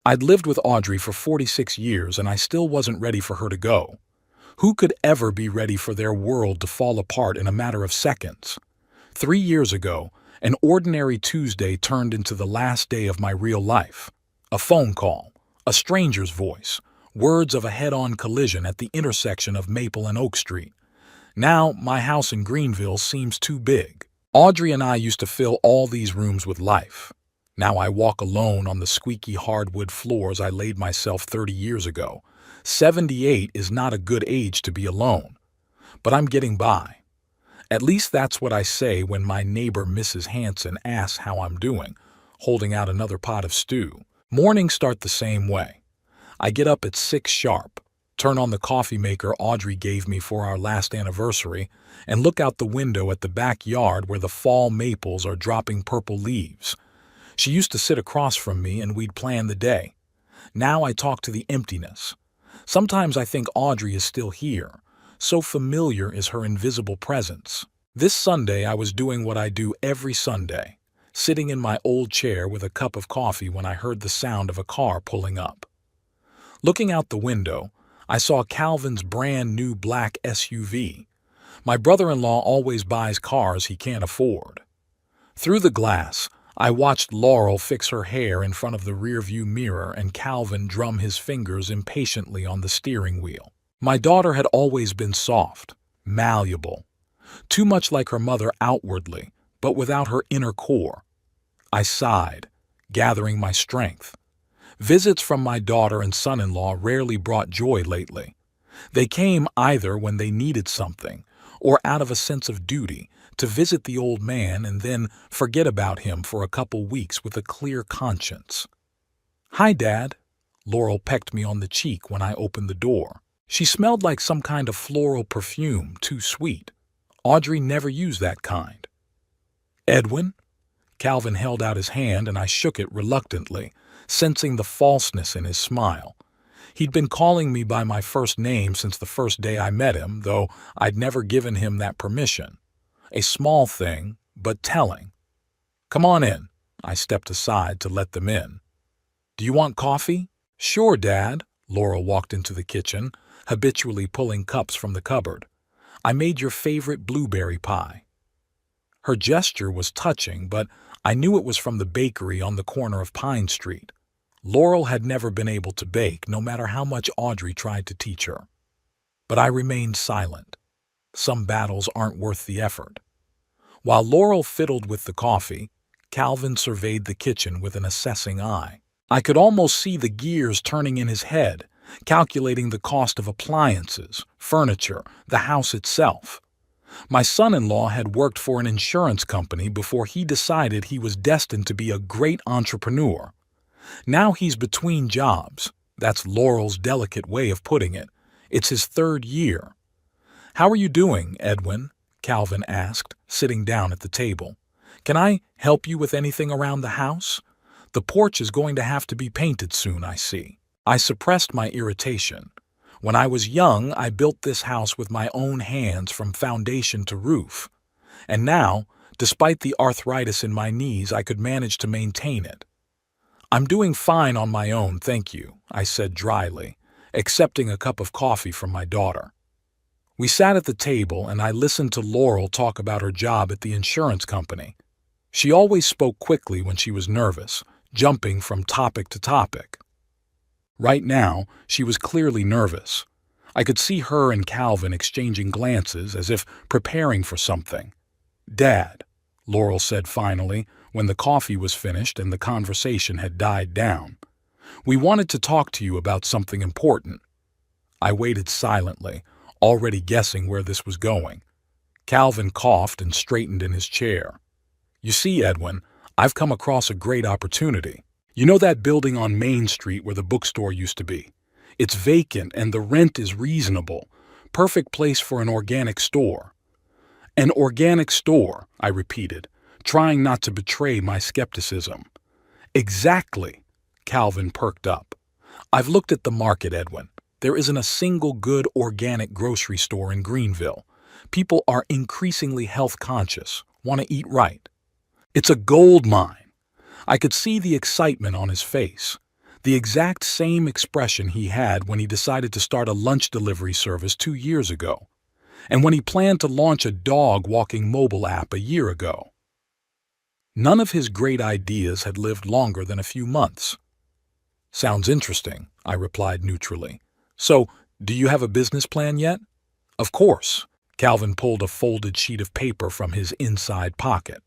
I'd lived with Audrey for 46 years and I still wasn't ready for her to go. Who could ever be ready for their world to fall apart in a matter of seconds? 3 years ago, an ordinary Tuesday turned into the last day of my real life. A phone call, a stranger's voice, words of a head-on collision at the intersection of Maple and Oak Street. Now, my house in Greenville seems too big. Audrey and I used to fill all these rooms with life. Now I walk alone on the squeaky hardwood floors I laid myself 30 years ago. 78 is not a good age to be alone. But I'm getting by. At least that's what I say when my neighbor Mrs. Hanson asks how I'm doing, holding out another pot of stew. Mornings start the same way. I get up at 6 sharp, turn on the coffee maker Audrey gave me for our last anniversary, and look out the window at the backyard where the fall maples are dropping purple leaves. She used to sit across from me and we'd plan the day. Now I talk to the emptiness. Sometimes I think Audrey is still here. So familiar is her invisible presence. This Sunday I was doing what I do every Sunday, sitting in my old chair with a cup of coffee when I heard the sound of a car pulling up. Looking out the window, I saw Calvin's brand new black SUV. My brother-in-law always buys cars he can't afford. Through the glass, I watched Laurel fix her hair in front of the rearview mirror and Calvin drum his fingers impatiently on the steering wheel. My daughter had always been soft, malleable, too much like her mother outwardly, but without her inner core. I sighed, gathering my strength. Visits from my daughter and son-in-law rarely brought joy lately. They came either when they needed something or out of a sense of duty to visit the old man and then forget about him for a couple weeks with a clear conscience. "Hi, Dad." Laurel pecked me on the cheek when I opened the door. She smelled like some kind of floral perfume, too sweet. Audrey never used that kind. "Edwin?" Calvin held out his hand and I shook it reluctantly, sensing the falseness in his smile. He'd been calling me by my first name since the first day I met him, though I'd never given him that permission. A small thing, but telling. "Come on in." I stepped aside to let them in. "Do you want coffee?" "Sure, Dad." Laurel walked into the kitchen, habitually pulling cups from the cupboard. "I made your favorite blueberry pie." Her gesture was touching, but I knew it was from the bakery on the corner of Pine Street. Laurel had never been able to bake, no matter how much Audrey tried to teach her. But I remained silent. Some battles aren't worth the effort. While Laurel fiddled with the coffee, Calvin surveyed the kitchen with an assessing eye. I could almost see the gears turning in his head, calculating the cost of appliances, furniture, the house itself. My son-in-law had worked for an insurance company before he decided he was destined to be a great entrepreneur. Now he's between jobs. That's Laurel's delicate way of putting it. It's his 3rd year. "How are you doing, Edwin?" Calvin asked, sitting down at the table. "Can I help you with anything around the house? The porch is going to have to be painted soon, I see." I suppressed my irritation. When I was young, I built this house with my own hands from foundation to roof. And now, despite the arthritis in my knees, I could manage to maintain it. "I'm doing fine on my own, thank you," I said dryly, accepting a cup of coffee from my daughter. We sat at the table and I listened to Laurel talk about her job at the insurance company. She always spoke quickly when she was nervous, jumping from topic to topic. Right now, she was clearly nervous. I could see her and Calvin exchanging glances as if preparing for something. "Dad," Laurel said finally, when the coffee was finished and the conversation had died down. "We wanted to talk to you about something important." I waited silently, already guessing where this was going. Calvin coughed and straightened in his chair. "You see, Edwin, I've come across a great opportunity. You know that building on Main Street where the bookstore used to be? It's vacant and the rent is reasonable. Perfect place for an organic store." "An organic store," I repeated, trying not to betray my skepticism. "Exactly," Calvin perked up. "I've looked at the market, Edwin. There isn't a single good organic grocery store in Greenville. People are increasingly health conscious, want to eat right. It's a gold mine." I could see the excitement on his face. The exact same expression he had when he decided to start a lunch delivery service 2 years ago, and when he planned to launch a dog-walking mobile app a year ago. None of his great ideas had lived longer than a few months. "Sounds interesting," I replied neutrally. "So, do you have a business plan yet?" "Of course." Calvin pulled a folded sheet of paper from his inside pocket.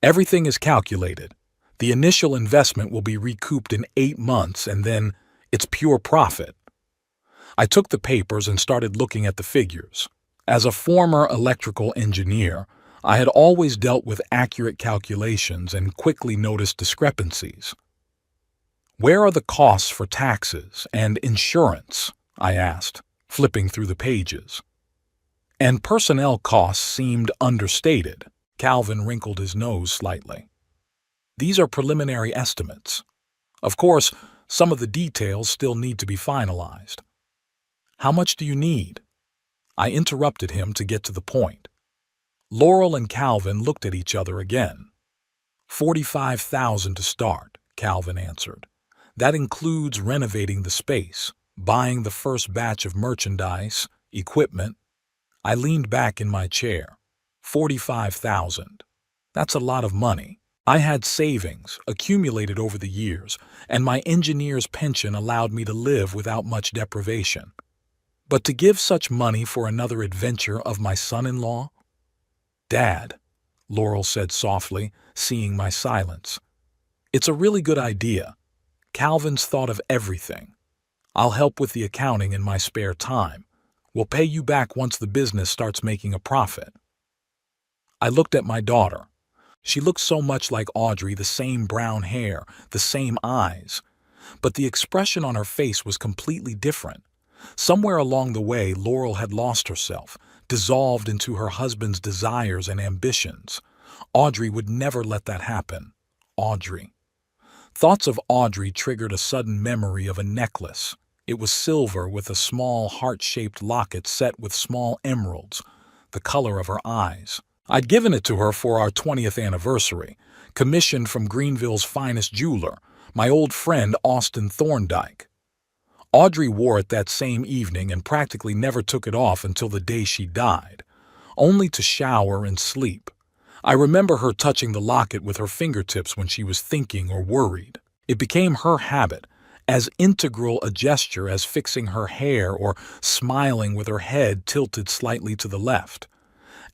"Everything is calculated. The initial investment will be recouped in 8 months, and then it's pure profit." I took the papers and started looking at the figures. As a former electrical engineer, I had always dealt with accurate calculations and quickly noticed discrepancies. "Where are the costs for taxes and insurance?" I asked, flipping through the pages. "And personnel costs seemed understated." Calvin wrinkled his nose slightly. "These are preliminary estimates. Of course, some of the details still need to be finalized." "How much do you need?" I interrupted him to get to the point. Laurel and Calvin looked at each other again. "$45,000 to start," Calvin answered. "That includes renovating the space, buying the first batch of merchandise, equipment." I leaned back in my chair. 45,000. That's a lot of money. I had savings, accumulated over the years, and my engineer's pension allowed me to live without much deprivation. But to give such money for another adventure of my son-in-law? "Dad," Laurel said softly, seeing my silence. "It's a really good idea. Calvin's thought of everything. I'll help with the accounting in my spare time. We'll pay you back once the business starts making a profit." I looked at my daughter. She looked so much like Audrey, the same brown hair, the same eyes. But the expression on her face was completely different. Somewhere along the way, Laurel had lost herself, dissolved into her husband's desires and ambitions. Audrey would never let that happen. Audrey. Thoughts of Audrey triggered a sudden memory of a necklace. It was silver with a small heart-shaped locket set with small emeralds, the color of her eyes. I'd given it to her for our 20th anniversary, commissioned from Greenville's finest jeweler, my old friend Austin Thorndike. Audrey wore it that same evening and practically never took it off until the day she died, only to shower and sleep. I remember her touching the locket with her fingertips when she was thinking or worried. It became her habit, as integral a gesture as fixing her hair or smiling with her head tilted slightly to the left.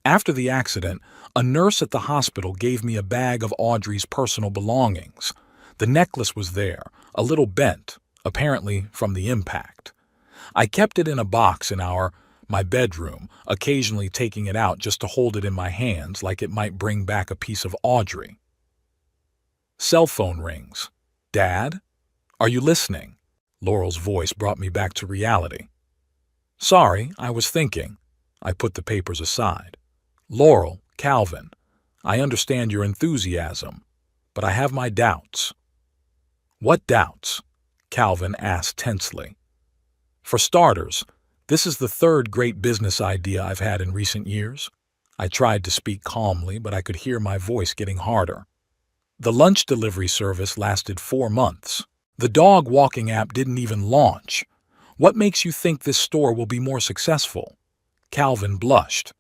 After the accident, a nurse at the hospital gave me a bag of Audrey's personal belongings. The necklace was there, a little bent, apparently from the impact. I kept it in a box in my bedroom, occasionally taking it out just to hold it in my hands like it might bring back a piece of Audrey. Cell phone rings. "Dad? Are you listening?" Laurel's voice brought me back to reality. "Sorry, I was thinking." I put the papers aside. "Laurel, Calvin, I understand your enthusiasm, but I have my doubts." "What doubts?" Calvin asked tensely. "For starters, this is the third great business idea I've had in recent years." I tried to speak calmly, but I could hear my voice getting harder. "The lunch delivery service lasted 4 months. The dog walking app didn't even launch. What makes you think this store will be more successful?" Calvin blushed.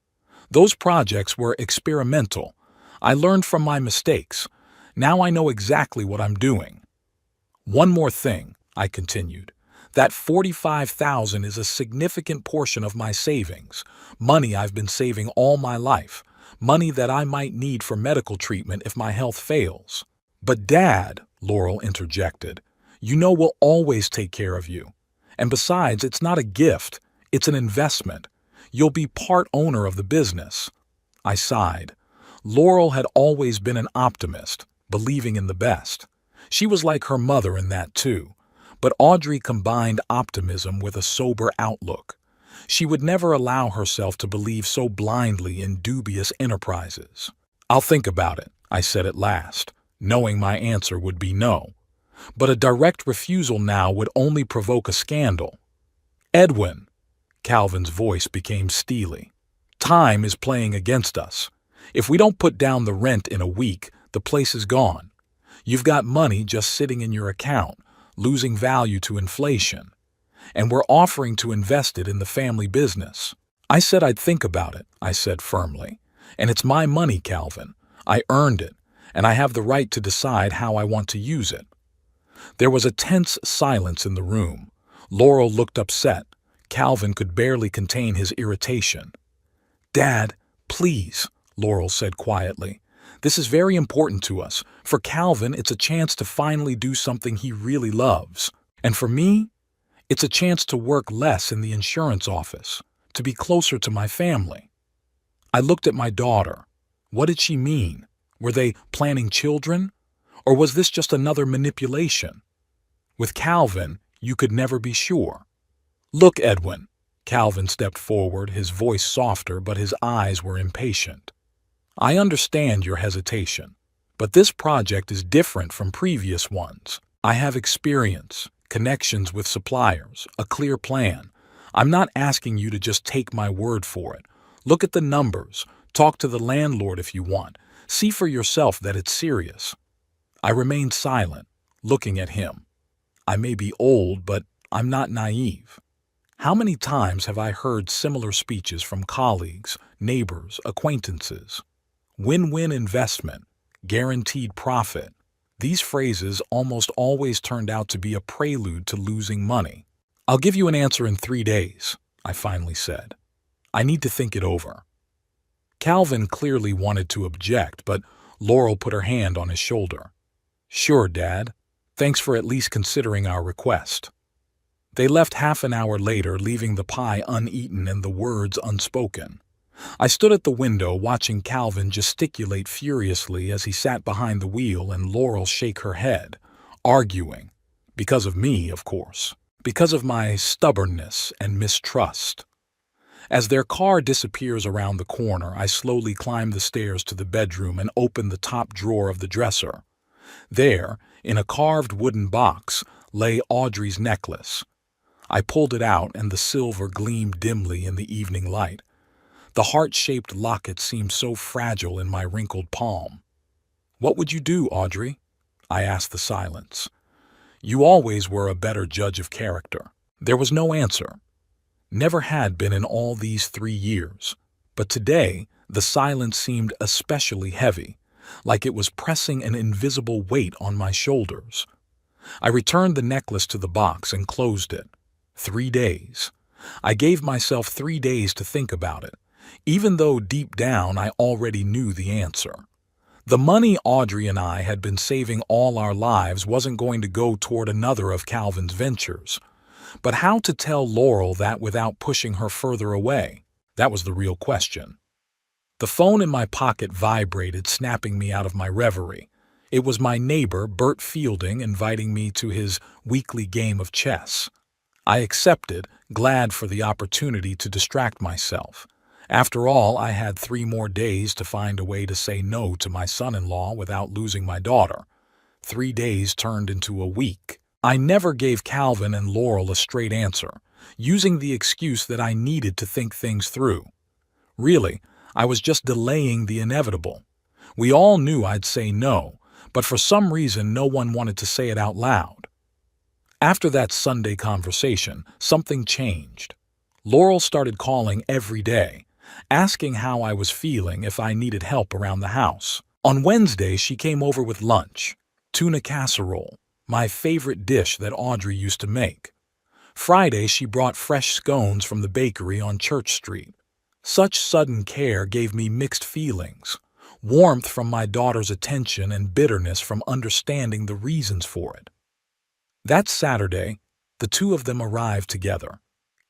"Those projects were experimental. I learned from my mistakes. Now I know exactly what I'm doing." "One more thing," I continued. "That 45,000 is a significant portion of my savings, money I've been saving all my life, money that I might need for medical treatment if my health fails." "But Dad," Laurel interjected, "you know we'll always take care of you. And besides, it's not a gift, it's an investment. You'll be part owner of the business." I sighed. Laurel had always been an optimist, believing in the best. She was like her mother in that too. But Audrey combined optimism with a sober outlook. She would never allow herself to believe so blindly in dubious enterprises. "I'll think about it," I said at last, knowing my answer would be no. But a direct refusal now would only provoke a scandal. "Edwin," Calvin's voice became steely. "Time is playing against us. If we don't put down the rent in a week, the place is gone. You've got money just sitting in your account, losing value to inflation, and we're offering to invest it in the family business. I said I'd think about it, I said firmly. And it's my money, Calvin. I earned it, and I have the right to decide how I want to use it. There was a tense silence in the room. Laurel looked upset. Calvin could barely contain his irritation. "Dad, please," Laurel said quietly. "This is very important to us. For Calvin, it's a chance to finally do something he really loves. And for me, it's a chance to work less in the insurance office, to be closer to my family." I looked at my daughter. What did she mean? Were they planning children? Or was this just another manipulation? With Calvin, you could never be sure. "Look, Edwin." Calvin stepped forward, his voice softer, but his eyes were impatient. "I understand your hesitation, but this project is different from previous ones. I have experience, connections with suppliers, a clear plan. I'm not asking you to just take my word for it. Look at the numbers, talk to the landlord if you want, see for yourself that it's serious." I remained silent, looking at him. I may be old, but I'm not naive. How many times have I heard similar speeches from colleagues, neighbors, acquaintances? Win-win investment, guaranteed profit. These phrases almost always turned out to be a prelude to losing money. "I'll give you an answer in 3 days," I finally said. "I need to think it over." Calvin clearly wanted to object, but Laurel put her hand on his shoulder. "Sure, Dad. Thanks for at least considering our request." They left half an hour later, leaving the pie uneaten and the words unspoken. I stood at the window watching Calvin gesticulate furiously as he sat behind the wheel and Laurel shake her head, arguing. Because of me, of course. Because of my stubbornness and mistrust. As their car disappears around the corner, I slowly climb the stairs to the bedroom and open the top drawer of the dresser. There, in a carved wooden box, lay Audrey's necklace. I pulled it out and the silver gleamed dimly in the evening light. The heart-shaped locket seemed so fragile in my wrinkled palm. "What would you do, Audrey?" I asked the silence. "You always were a better judge of character." There was no answer. Never had been in all these 3 years. But today, the silence seemed especially heavy, like it was pressing an invisible weight on my shoulders. I returned the necklace to the box and closed it. 3 days. I gave myself 3 days to think about it, even though deep down I already knew the answer. The money Audrey and I had been saving all our lives wasn't going to go toward another of Calvin's ventures. But how to tell Laurel that without pushing her further away? That was the real question. The phone in my pocket vibrated, snapping me out of my reverie. It was my neighbor, Bert Fielding, inviting me to his weekly game of chess. I accepted, glad for the opportunity to distract myself. After all, I had 3 more days to find a way to say no to my son-in-law without losing my daughter. 3 days turned into a week. I never gave Calvin and Laurel a straight answer, using the excuse that I needed to think things through. Really, I was just delaying the inevitable. We all knew I'd say no, but for some reason no one wanted to say it out loud. After that Sunday conversation, something changed. Laurel started calling every day, asking how I was feeling, if I needed help around the house. On Wednesday, she came over with lunch, tuna casserole, my favorite dish that Audrey used to make. Friday, she brought fresh scones from the bakery on Church Street. Such sudden care gave me mixed feelings, warmth from my daughter's attention and bitterness from understanding the reasons for it. That Saturday, the 2 of them arrived together.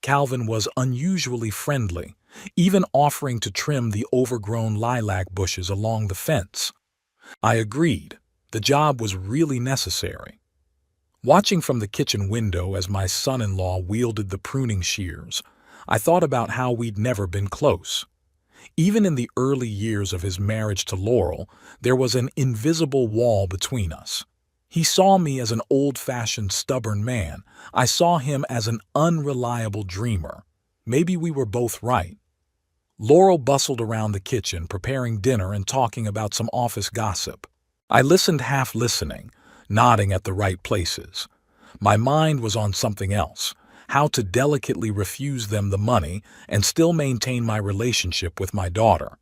Calvin was unusually friendly, even offering to trim the overgrown lilac bushes along the fence. I agreed. The job was really necessary. Watching from the kitchen window as my son-in-law wielded the pruning shears, I thought about how we'd never been close. Even in the early years of his marriage to Laurel, there was an invisible wall between us. He saw me as an old-fashioned, stubborn man. I saw him as an unreliable dreamer. Maybe we were both right. Laurel bustled around the kitchen, preparing dinner and talking about some office gossip. I listened, half listening, nodding at the right places. My mind was on something else, how to delicately refuse them the money and still maintain my relationship with my daughter.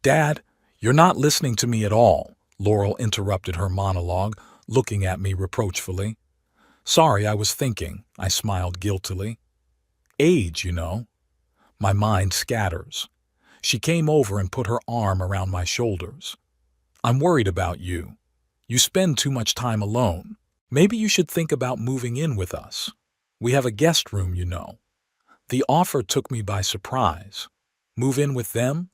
"Dad, you're not listening to me at all," Laurel interrupted her monologue, looking at me reproachfully. "Sorry, I was thinking," I smiled guiltily. "Age, you know." My mind scatters. She came over and put her arm around my shoulders. "I'm worried about you. You spend too much time alone. Maybe you should think about moving in with us. We have a guest room, you know." The offer took me by surprise. Move in with them?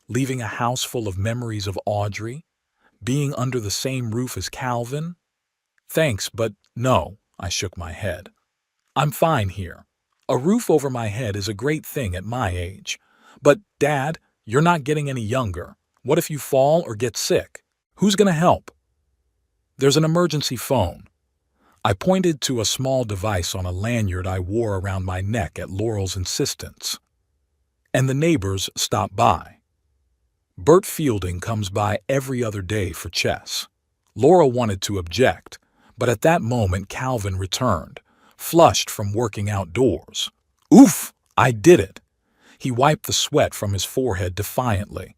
Leaving a house full of memories of Audrey? Being under the same roof as Calvin? "Thanks, but no," I shook my head. "I'm fine here. A roof over my head is a great thing at my age. But, Dad, you're not getting any younger. What if you fall or get sick? Who's going to help?" "There's an emergency phone." I pointed to a small device on a lanyard I wore around my neck at Laurel's insistence. "And the neighbors stop by. Bert Fielding comes by every other day for chess." Laurel wanted to object, but at that moment Calvin returned, flushed from working outdoors. "Oof! I did it!" He wiped the sweat from his forehead defiantly.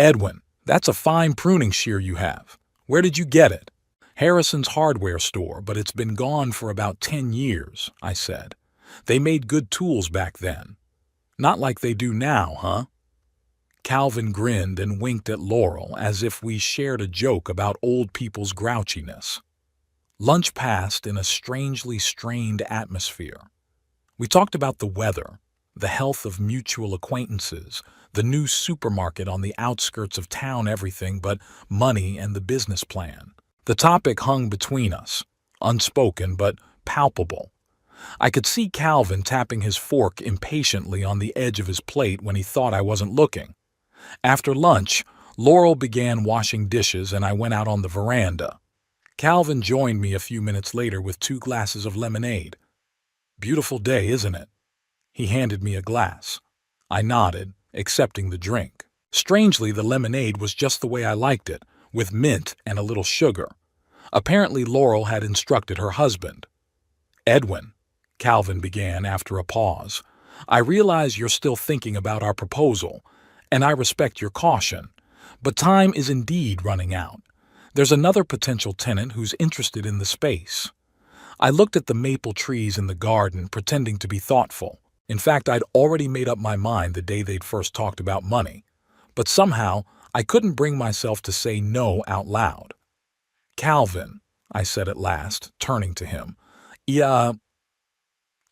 "Edwin, that's a fine pruning shear you have. Where did you get it?" "Harrison's hardware store, but it's been gone for about 10 years, I said. "They made good tools back then." "Not like they do now, huh?" Calvin grinned and winked at Laurel as if we shared a joke about old people's grouchiness. Lunch passed in a strangely strained atmosphere. We talked about the weather, the health of mutual acquaintances, the new supermarket on the outskirts of town, everything but money and the business plan. The topic hung between us, unspoken but palpable. I could see Calvin tapping his fork impatiently on the edge of his plate when he thought I wasn't looking. After lunch, Laurel began washing dishes and I went out on the veranda. Calvin joined me a few minutes later with 2 glasses of lemonade. "Beautiful day, isn't it?" He handed me a glass. I nodded, accepting the drink. Strangely, the lemonade was just the way I liked it, with mint and a little sugar. Apparently Laurel had instructed her husband. "Edwin," Calvin began after a pause, "I realize you're still thinking about our proposal, and I respect your caution, but time is indeed running out. There's another potential tenant who's interested in the space." I looked at the maple trees in the garden, pretending to be thoughtful. In fact, I'd already made up my mind the day they'd first talked about money. But somehow, I couldn't bring myself to say no out loud. "Calvin," I said at last, turning to him. "Yeah."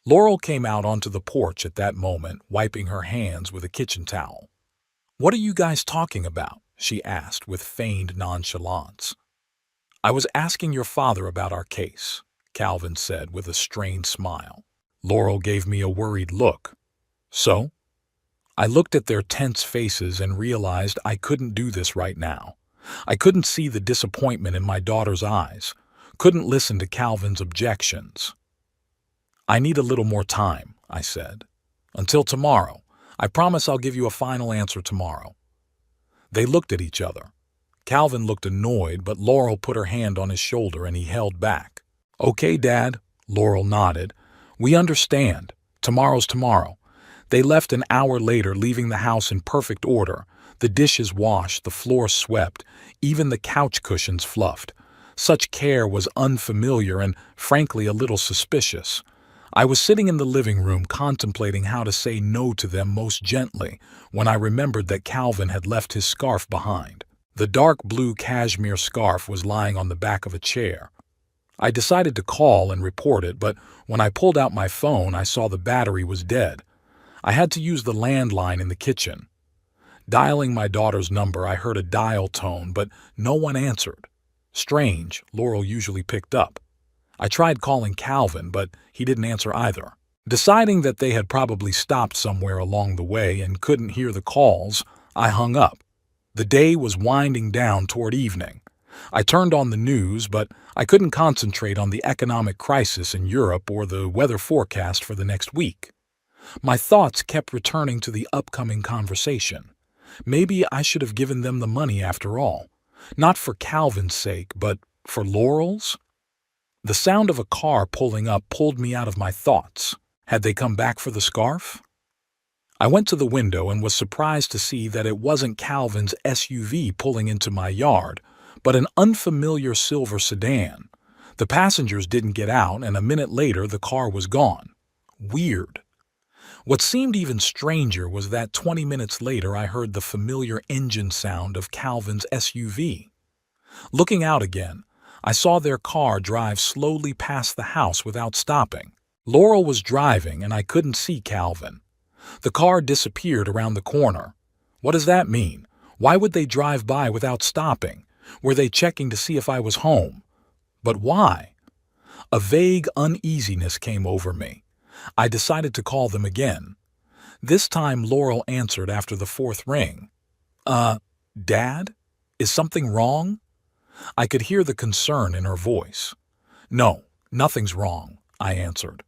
Laurel came out onto the porch at that moment, wiping her hands with a kitchen towel. "What are you guys talking about?" she asked with feigned nonchalance. "I was asking your father about our case," Calvin said with a strained smile. Laurel gave me a worried look. "So?" I looked at their tense faces and realized I couldn't do this right now. I couldn't see the disappointment in my daughter's eyes, couldn't listen to Calvin's objections. "I need a little more time," I said. "Until tomorrow. I promise I'll give you a final answer tomorrow." They looked at each other. Calvin looked annoyed, but Laurel put her hand on his shoulder and he held back. "Okay, Dad," Laurel nodded. "We understand. Tomorrow's tomorrow." They left an hour later, leaving the house in perfect order. The dishes washed, the floor swept, even the couch cushions fluffed. Such care was unfamiliar and, frankly, a little suspicious. I was sitting in the living room contemplating how to say no to them most gently when I remembered that Calvin had left his scarf behind. The dark blue cashmere scarf was lying on the back of a chair. I decided to call and report it, but when I pulled out my phone, I saw the battery was dead. I had to use the landline in the kitchen. Dialing my daughter's number, I heard a dial tone, but no one answered. Strange, Laurel usually picked up. I tried calling Calvin, but he didn't answer either. Deciding that they had probably stopped somewhere along the way and couldn't hear the calls, I hung up. The day was winding down toward evening. I turned on the news, but I couldn't concentrate on the economic crisis in Europe or the weather forecast for the next week. My thoughts kept returning to the upcoming conversation. Maybe I should have given them the money after all. Not for Calvin's sake, but for Laurel's? The sound of a car pulling up pulled me out of my thoughts. Had they come back for the scarf? I went to the window and was surprised to see that it wasn't Calvin's SUV pulling into my yard, but an unfamiliar silver sedan. The passengers didn't get out, and a minute later the car was gone. Weird. What seemed even stranger was that 20 minutes later I heard the familiar engine sound of Calvin's SUV. Looking out again, I saw their car drive slowly past the house without stopping. Laurel was driving and I couldn't see Calvin. The car disappeared around the corner. What does that mean? Why would they drive by without stopping? Were they checking to see if I was home? But why? A vague uneasiness came over me. I decided to call them again. This time Laurel answered after the fourth ring. Dad? Is something wrong? I could hear the concern in her voice. No, nothing's wrong, I answered.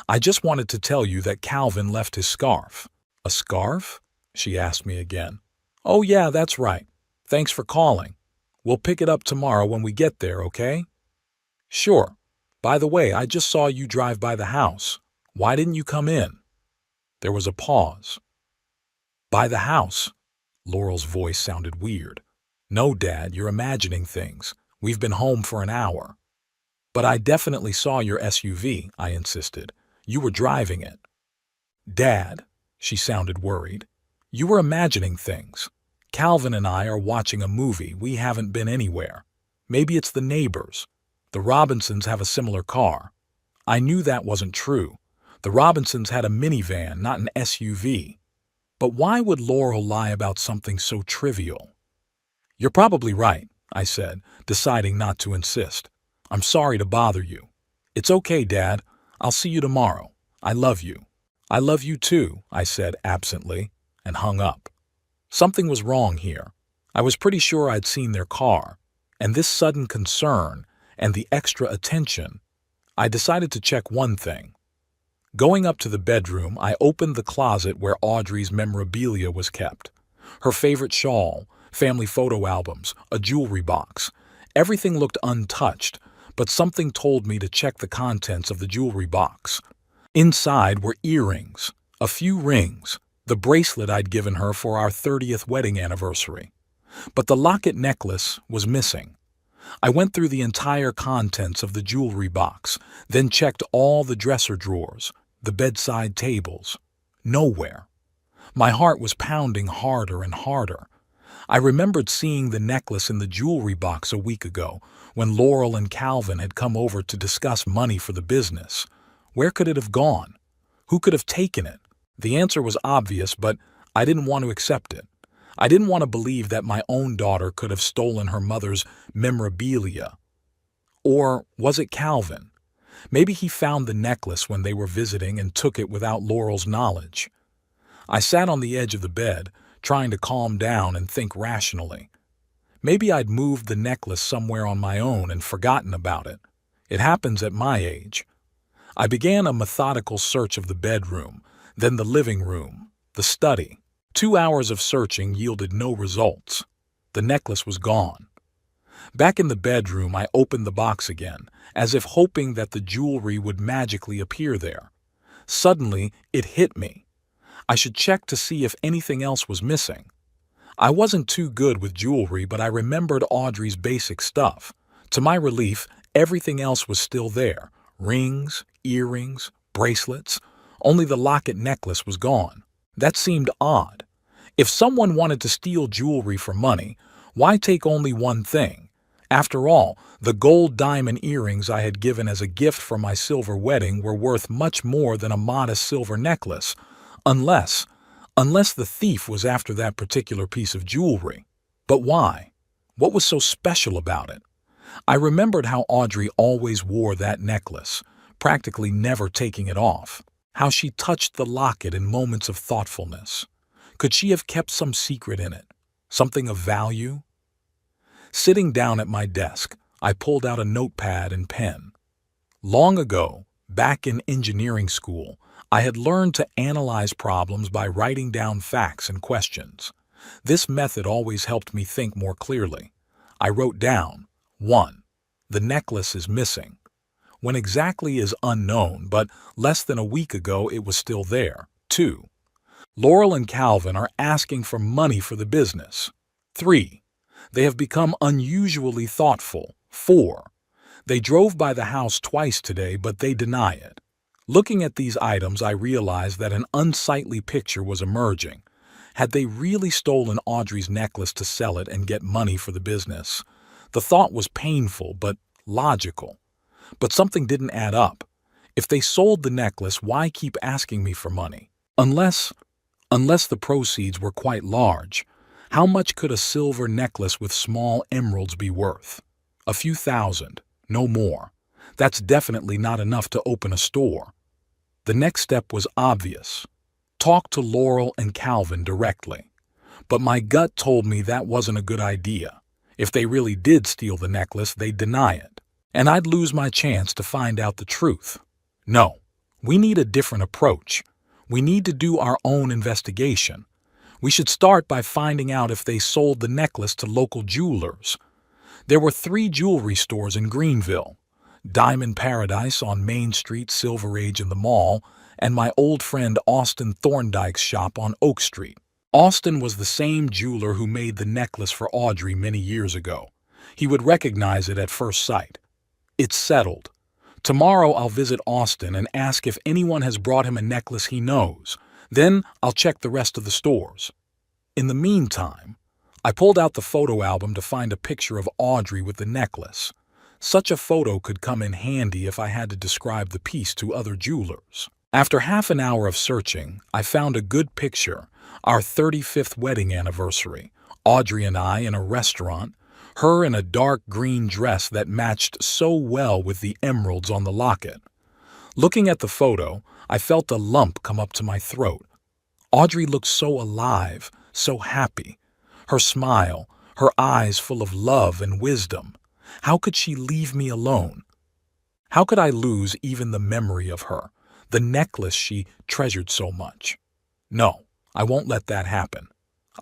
I just wanted to tell you that Calvin left his scarf. A scarf? She asked me again. Oh yeah, that's right. Thanks for calling. We'll pick it up tomorrow when we get there, okay? Sure. By the way, I just saw you drive by the house. Why didn't you come in? There was a pause. By the house? Laurel's voice sounded weird. No, Dad, you're imagining things. We've been home for an hour. But I definitely saw your SUV, I insisted. You were driving it. Dad, she sounded worried. You were imagining things. Calvin and I are watching a movie. We haven't been anywhere. Maybe it's the neighbors. The Robinsons have a similar car. I knew that wasn't true. The Robinsons had a minivan, not an SUV. But why would Laurel lie about something so trivial? You're probably right, I said, deciding not to insist. I'm sorry to bother you. It's okay, Dad. I'll see you tomorrow. I love you. I love you too, I said absently, and hung up. Something was wrong here. I was pretty sure I'd seen their car, and this sudden concern and the extra attention, I decided to check one thing. Going up to the bedroom, I opened the closet where Audrey's memorabilia was kept. Her favorite shawl, family photo albums, a jewelry box. Everything looked untouched, but something told me to check the contents of the jewelry box. Inside were earrings, a few rings, the bracelet I'd given her for our 30th wedding anniversary. But the locket necklace was missing. I went through the entire contents of the jewelry box, then checked all the dresser drawers, the bedside tables. Nowhere. My heart was pounding harder and harder. I remembered seeing the necklace in the jewelry box a week ago, when Laurel and Calvin had come over to discuss money for the business. Where could it have gone? Who could have taken it? The answer was obvious, but I didn't want to accept it. I didn't want to believe that my own daughter could have stolen her mother's memorabilia. Or was it Calvin? Maybe he found the necklace when they were visiting and took it without Laurel's knowledge. I sat on the edge of the bed, trying to calm down and think rationally. Maybe I'd moved the necklace somewhere on my own and forgotten about it. It happens at my age. I began a methodical search of the bedroom, then the living room, the study. 2 hours of searching yielded no results. The necklace was gone. Back in the bedroom, I opened the box again, as if hoping that the jewelry would magically appear there. Suddenly, it hit me. I should check to see if anything else was missing. I wasn't too good with jewelry, but I remembered Audrey's basic stuff. To my relief, everything else was still there. Rings, earrings, bracelets. Only the locket necklace was gone. That seemed odd. If someone wanted to steal jewelry for money, why take only one thing? After all, the gold diamond earrings I had given as a gift for my silver wedding were worth much more than a modest silver necklace, unless the thief was after that particular piece of jewelry. But why? What was so special about it? I remembered how Audrey always wore that necklace, practically never taking it off. How she touched the locket in moments of thoughtfulness. Could she have kept some secret in it? Something of value? Sitting down at my desk, I pulled out a notepad and pen. Long ago, back in engineering school, I had learned to analyze problems by writing down facts and questions. This method always helped me think more clearly. I wrote down, 1. The necklace is missing. When exactly is unknown, but less than a week ago it was still there. 2. Laurel and Calvin are asking for money for the business. 3. They have become unusually thoughtful. 4. They drove by the house twice today, but they deny it. Looking at these items, I realized that an unsightly picture was emerging. Had they really stolen Audrey's necklace to sell it and get money for the business? The thought was painful, but logical. But something didn't add up. If they sold the necklace, why keep asking me for money? Unless the proceeds were quite large. How much could a silver necklace with small emeralds be worth? A few thousand, no more. That's definitely not enough to open a store. The next step was obvious. Talk to Laurel and Calvin directly. But my gut told me that wasn't a good idea. If they really did steal the necklace, they'd deny it. And I'd lose my chance to find out the truth. No, we need a different approach. We need to do our own investigation. We should start by finding out if they sold the necklace to local jewelers. There were 3 jewelry stores in Greenville: Diamond Paradise on Main Street, Silver Age in the mall, and my old friend Austin Thorndyke's shop on Oak Street. Austin was the same jeweler who made the necklace for Audrey many years ago. He would recognize it at first sight. It's settled. Tomorrow I'll visit Austin and ask if anyone has brought him a necklace he knows. Then I'll check the rest of the stores. In the meantime, I pulled out the photo album to find a picture of Audrey with the necklace. Such a photo could come in handy if I had to describe the piece to other jewelers. After half an hour of searching, I found a good picture: our 35th wedding anniversary, Audrey and I in a restaurant, her in a dark green dress that matched so well with the emeralds on the locket. Looking at the photo, I felt a lump come up to my throat. Audrey looked so alive, so happy. Her smile, her eyes full of love and wisdom. How could she leave me alone? How could I lose even the memory of her, the necklace she treasured so much? No, I won't let that happen.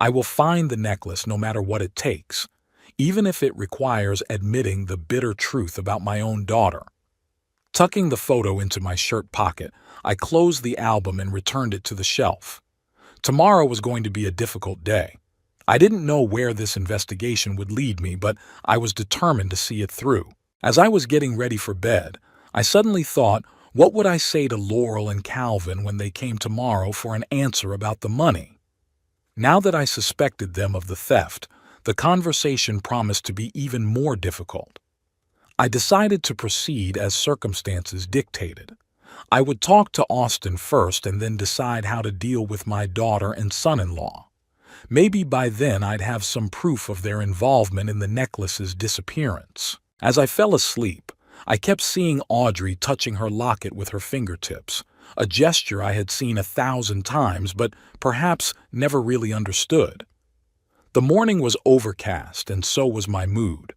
I will find the necklace no matter what it takes, even if it requires admitting the bitter truth about my own daughter. Tucking the photo into my shirt pocket, I closed the album and returned it to the shelf. Tomorrow was going to be a difficult day. I didn't know where this investigation would lead me, but I was determined to see it through. As I was getting ready for bed, I suddenly thought, what would I say to Laurel and Calvin when they came tomorrow for an answer about the money? Now that I suspected them of the theft, the conversation promised to be even more difficult. I decided to proceed as circumstances dictated. I would talk to Austin first and then decide how to deal with my daughter and son-in-law. Maybe by then I'd have some proof of their involvement in the necklace's disappearance. As I fell asleep, I kept seeing Audrey touching her locket with her fingertips, a gesture I had seen 1,000 times but perhaps never really understood. The morning was overcast, and so was my mood.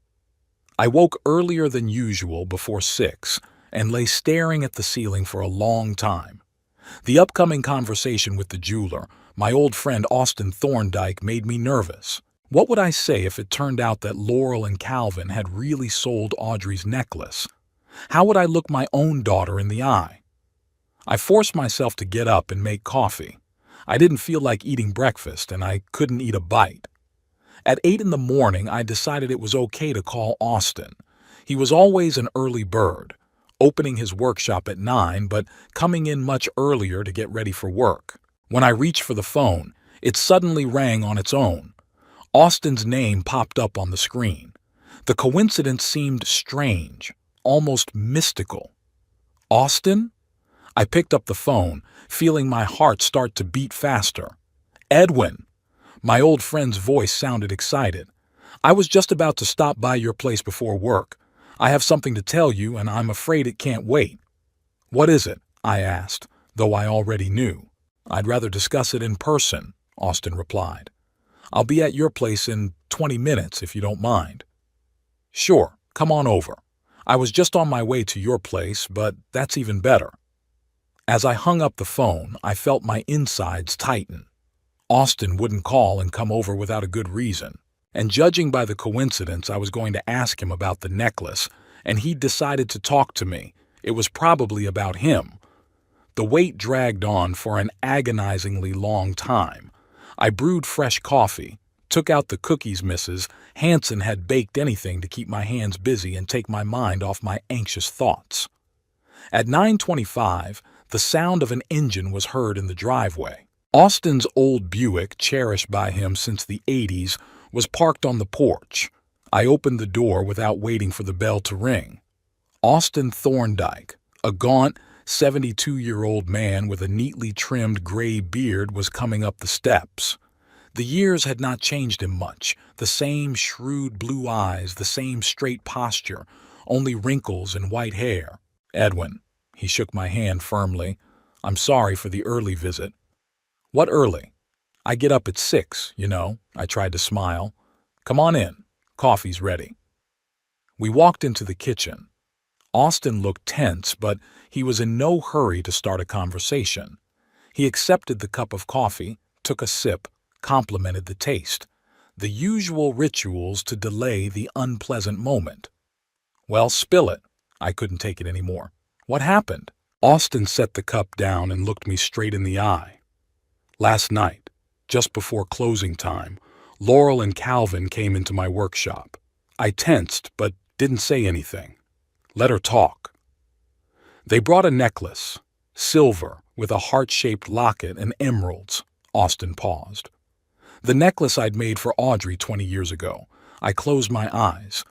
I woke earlier than usual, before 6, and lay staring at the ceiling for a long time. The upcoming conversation with the jeweler, my old friend Austin Thorndyke, made me nervous. What would I say if it turned out that Laurel and Calvin had really sold Audrey's necklace? How would I look my own daughter in the eye? I forced myself to get up and make coffee. I didn't feel like eating breakfast, and I couldn't eat a bite. At 8 in the morning, I decided it was okay to call Austin. He was always an early bird, opening his workshop at 9, but coming in much earlier to get ready for work. When I reached for the phone, it suddenly rang on its own. Austin's name popped up on the screen. The coincidence seemed strange, almost mystical. Austin? I picked up the phone, feeling my heart start to beat faster. Edwin! My old friend's voice sounded excited. I was just about to stop by your place before work. I have something to tell you, and I'm afraid it can't wait. What is it? I asked, though I already knew. I'd rather discuss it in person, Austin replied. I'll be at your place in 20 minutes if you don't mind. Sure, come on over. I was just on my way to your place, but that's even better. As I hung up the phone, I felt my insides tighten. Austin wouldn't call and come over without a good reason, and judging by the coincidence, I was going to ask him about the necklace, and he'd decided to talk to me, It was probably about him. The wait dragged on for an agonizingly long time. I brewed fresh coffee, took out the cookies Mrs. Hanson had baked, anything to keep my hands busy and take my mind off my anxious thoughts. At 9:25, the sound of an engine was heard in the driveway. Austin's old Buick, cherished by him since the '80s, was parked on the porch. I opened the door without waiting for the bell to ring. Austin Thorndyke, a gaunt, 72-year-old man with a neatly trimmed gray beard, was coming up the steps. The years had not changed him much. The same shrewd blue eyes, the same straight posture, only wrinkles and white hair. "Edwin," he shook my hand firmly. "I'm sorry for the early visit." "What early?" "I get up at 6, you know." I tried to smile. "Come on in. Coffee's ready." We walked into the kitchen. Austin looked tense, but he was in no hurry to start a conversation. He accepted the cup of coffee, took a sip, complimented the taste. The usual rituals to delay the unpleasant moment. "Well, spill it." I couldn't take it anymore. "What happened?" Austin set the cup down and looked me straight in the eye. "Last night, just before closing time, Laurel and Calvin came into my workshop. I tensed, but didn't say anything. Let her talk. They brought a necklace, silver, with a heart-shaped locket and emeralds." Austin paused. "The necklace I'd made for Audrey 20 years ago." I closed my eyes.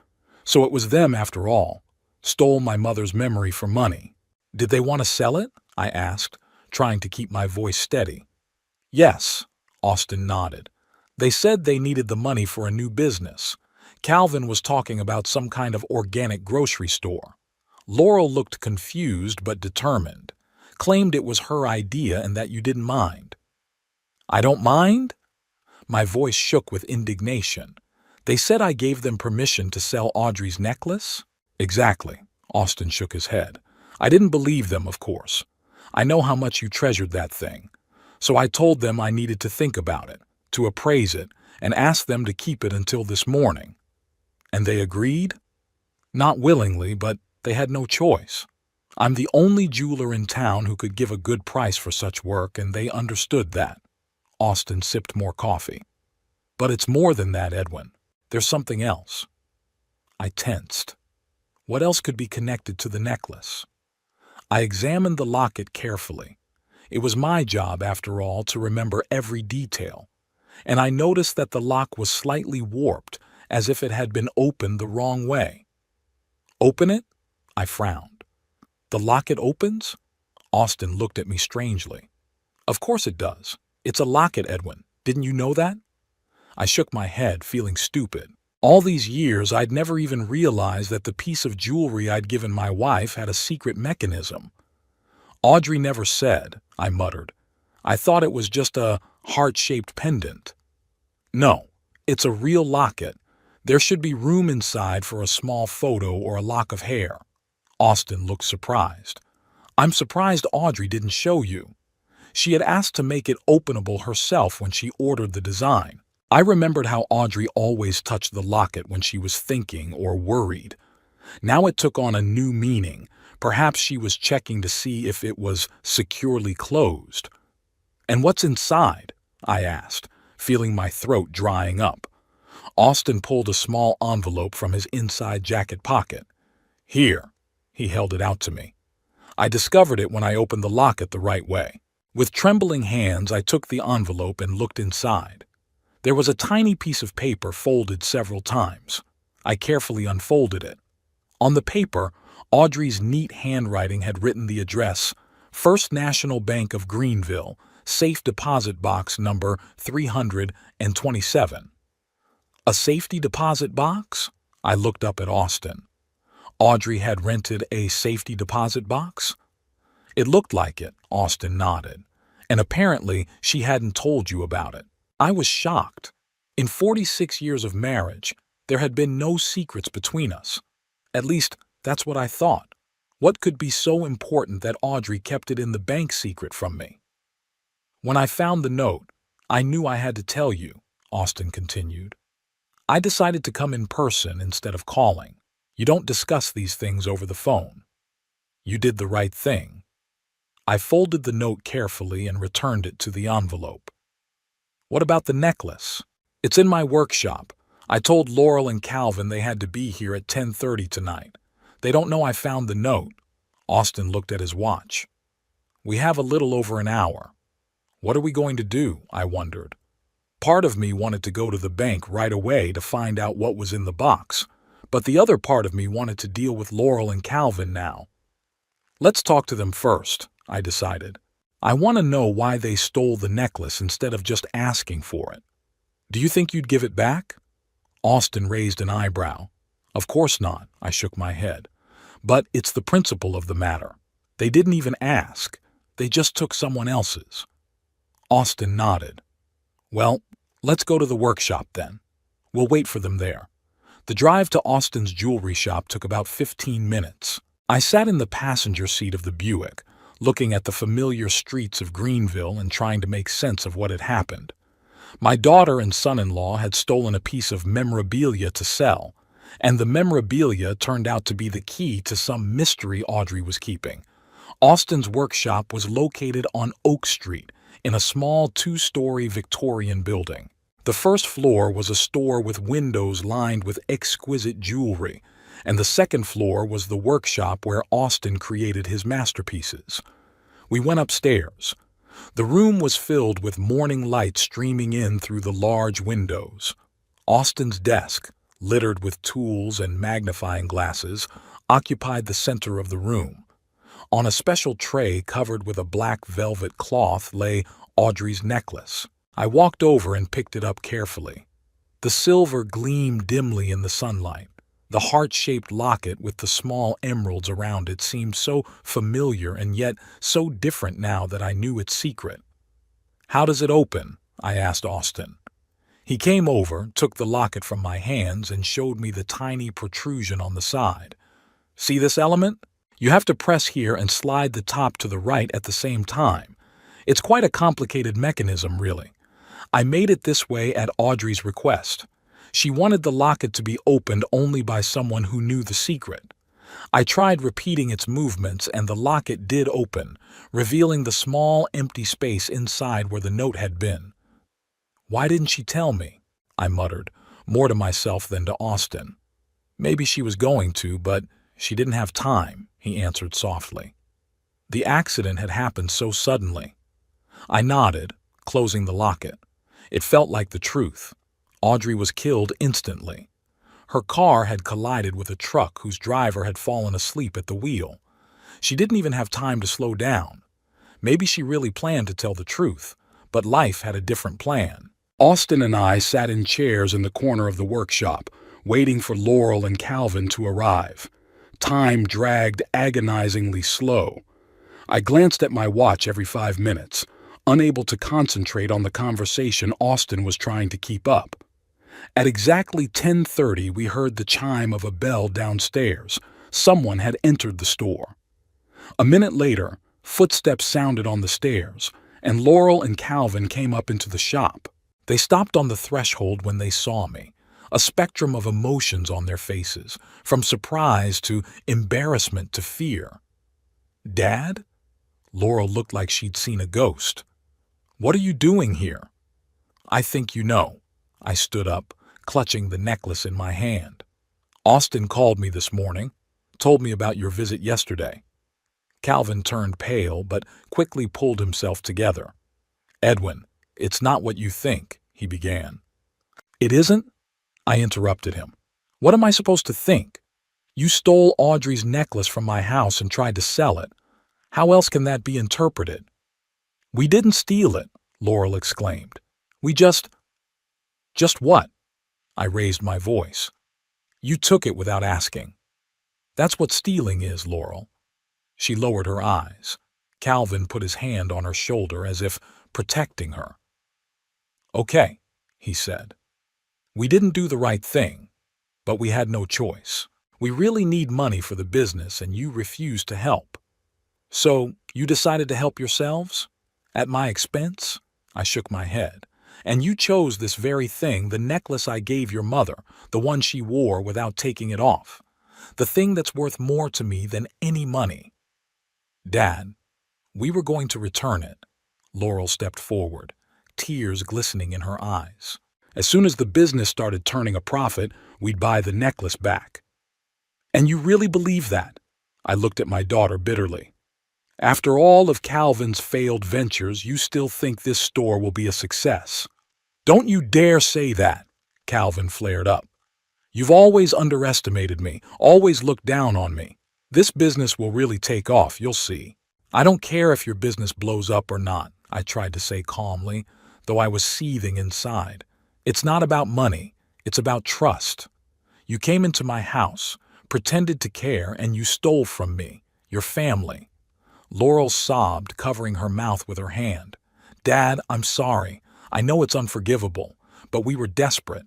So it was them after all. Stole my mother's memory for money. "Did they want to sell it?" I asked, trying to keep my voice steady. "Yes," Austin nodded. "They said they needed the money for a new business. Calvin was talking about some kind of organic grocery store. Laurel looked confused but determined, claimed it was her idea and that you didn't mind." "I don't mind?" My voice shook with indignation. "They said I gave them permission to sell Audrey's necklace?" "Exactly." Austin shook his head. "I didn't believe them, of course. I know how much you treasured that thing. So I told them I needed to think about it, to appraise it, and asked them to keep it until this morning." "And they agreed?" "Not willingly, but they had no choice. I'm the only jeweler in town who could give a good price for such work, and they understood that." Austin sipped more coffee. "But it's more than that, Edwin. There's something else." I tensed. What else could be connected to the necklace? I examined the locket carefully. It was my job, after all, to remember every detail. And I noticed that the lock was slightly warped, as if it had been opened the wrong way. "Open it?" I frowned. "The locket opens?" Austin looked at me strangely. "Of course it does. It's a locket, Edwin. Didn't you know that?" I shook my head, feeling stupid. All these years, I'd never even realized that the piece of jewelry I'd given my wife had a secret mechanism. "Audrey never said," I muttered. "I thought it was just a heart-shaped pendant." "No, it's a real locket. There should be room inside for a small photo or a lock of hair." Austin looked surprised. "I'm surprised Audrey didn't show you. She had asked to make it openable herself when she ordered the design." I remembered how Audrey always touched the locket when she was thinking or worried. Now it took on a new meaning. Perhaps she was checking to see if it was securely closed. "And what's inside?" I asked, feeling my throat drying up. Austin pulled a small envelope from his inside jacket pocket. "Here." He held it out to me. I discovered it when I opened the locket the right way. With trembling hands, I took the envelope and looked inside. There was a tiny piece of paper folded several times. I carefully unfolded it. On the paper, Audrey's neat handwriting had written the address, First National Bank of Greenville, Safe Deposit Box number 327. A safety deposit box? I looked up at Austin. Audrey had rented a safety deposit box? "It looked like it," Austin nodded. "And apparently she hadn't told you about it." I was shocked. In 46 years of marriage, there had been no secrets between us. At least, that's what I thought. What could be so important that Audrey kept it in the bank secret from me? "When I found the note, I knew I had to tell you," Austin continued. "I decided to come in person instead of calling. You don't discuss these things over the phone." You did the right thing. I folded the note carefully and returned it to the envelope. What about the necklace? It's in my workshop. I told Laurel and Calvin they had to be here at 10:30 tonight. They don't know I found the note. Austin looked at his watch. We have a little over an hour. What are we going to do? I wondered. Part of me wanted to go to the bank right away to find out what was in the box, but the other part of me wanted to deal with Laurel and Calvin now. Let's talk to them first, I decided. I want to know why they stole the necklace instead of just asking for it. Do you think you'd give it back? Austin raised an eyebrow. Of course not, I shook my head. But it's the principle of the matter. They didn't even ask. They just took someone else's. Austin nodded. Well, let's go to the workshop then. We'll wait for them there. The drive to Austin's jewelry shop took about 15 minutes. I sat in the passenger seat of the Buick, looking at the familiar streets of Greenville and trying to make sense of what had happened. My daughter and son-in-law had stolen a piece of memorabilia to sell, and the memorabilia turned out to be the key to some mystery Audrey was keeping. Austin's workshop was located on Oak Street, in a small 2-story Victorian building. The first floor was a store with windows lined with exquisite jewelry, and the second floor was the workshop where Austin created his masterpieces. We went upstairs. The room was filled with morning light streaming in through the large windows. Austin's desk, littered with tools and magnifying glasses, occupied the center of the room. On a special tray covered with a black velvet cloth lay Audrey's necklace. I walked over and picked it up carefully. The silver gleamed dimly in the sunlight. The heart-shaped locket with the small emeralds around it seemed so familiar and yet so different now that I knew its secret. "How does it open?" I asked Austin. He came over, took the locket from my hands, and showed me the tiny protrusion on the side. "See this element? You have to press here and slide the top to the right at the same time. It's quite a complicated mechanism, really. I made it this way at Audrey's request. She wanted the locket to be opened only by someone who knew the secret. I tried repeating its movements, and the locket did open, revealing the small, empty space inside where the note had been. "Why didn't she tell me?" I muttered, more to myself than to Austin. "Maybe she was going to, but she didn't have time," he answered softly. The accident had happened so suddenly. I nodded, closing the locket. It felt like the truth. Audrey was killed instantly. Her car had collided with a truck whose driver had fallen asleep at the wheel. She didn't even have time to slow down. Maybe she really planned to tell the truth, but life had a different plan. Austin and I sat in chairs in the corner of the workshop, waiting for Laurel and Calvin to arrive. Time dragged agonizingly slow. I glanced at my watch every 5 minutes, unable to concentrate on the conversation Austin was trying to keep up. At exactly 10:30, we heard the chime of a bell downstairs. Someone had entered the store. A minute later, footsteps sounded on the stairs, and Laurel and Calvin came up into the shop. They stopped on the threshold when they saw me, a spectrum of emotions on their faces, from surprise to embarrassment to fear. "Dad?" Laurel looked like she'd seen a ghost. "What are you doing here?" "I think you know." I stood up, clutching the necklace in my hand. "Austin called me this morning, told me about your visit yesterday." Calvin turned pale, but quickly pulled himself together. "Edwin, it's not what you think," he began. "It isn't?" I interrupted him. "What am I supposed to think? You stole Audrey's necklace from my house and tried to sell it. How else can that be interpreted?" "We didn't steal it," Laurel exclaimed. "We just—" "Just what?" I raised my voice. "You took it without asking. That's what stealing is, Laurel." She lowered her eyes. Calvin put his hand on her shoulder as if protecting her. "Okay," he said. "We didn't do the right thing, but we had no choice. We really need money for the business, and you refused to help. So you decided to help yourselves? At my expense?" I shook my head. "And you chose this very thing, the necklace I gave your mother, the one she wore without taking it off. The thing that's worth more to me than any money. Dad, we were going to return it. Laurel stepped forward, tears glistening in her eyes. As soon as the business started turning a profit, we'd buy the necklace back. And you really believe that? I looked at my daughter bitterly. After all of Calvin's failed ventures, you still think this store will be a success? Don't you dare say that, Calvin flared up. You've always underestimated me, always looked down on me. This business will really take off, you'll see. I don't care if your business blows up or not, I tried to say calmly, though I was seething inside. It's not about money, it's about trust. You came into my house, pretended to care, and you stole from me, your family. Laurel sobbed, covering her mouth with her hand. Dad, I'm sorry. I know it's unforgivable, but we were desperate.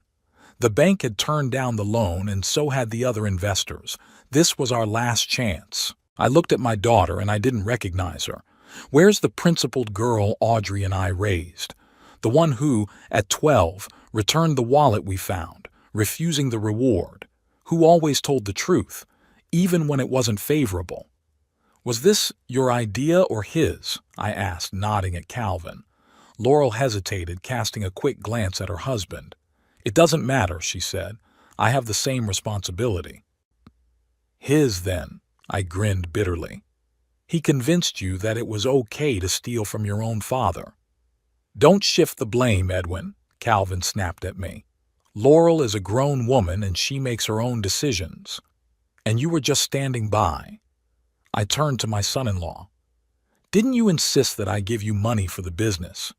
The bank had turned down the loan, and so had the other investors. This was our last chance. I looked at my daughter, and I didn't recognize her. Where's the principled girl Audrey and I raised? The one who, at 12, returned the wallet we found, refusing the reward. Who always told the truth, even when it wasn't favorable. Was this your idea or his? I asked, nodding at Calvin. Laurel hesitated, casting a quick glance at her husband. It doesn't matter, she said. I have the same responsibility. His, then, I grinned bitterly. He convinced you that it was okay to steal from your own father. Don't shift the blame, Edwin, Calvin snapped at me. Laurel is a grown woman and she makes her own decisions. And you were just standing by. I turned to my son-in-law. Didn't you insist that I give you money for the business?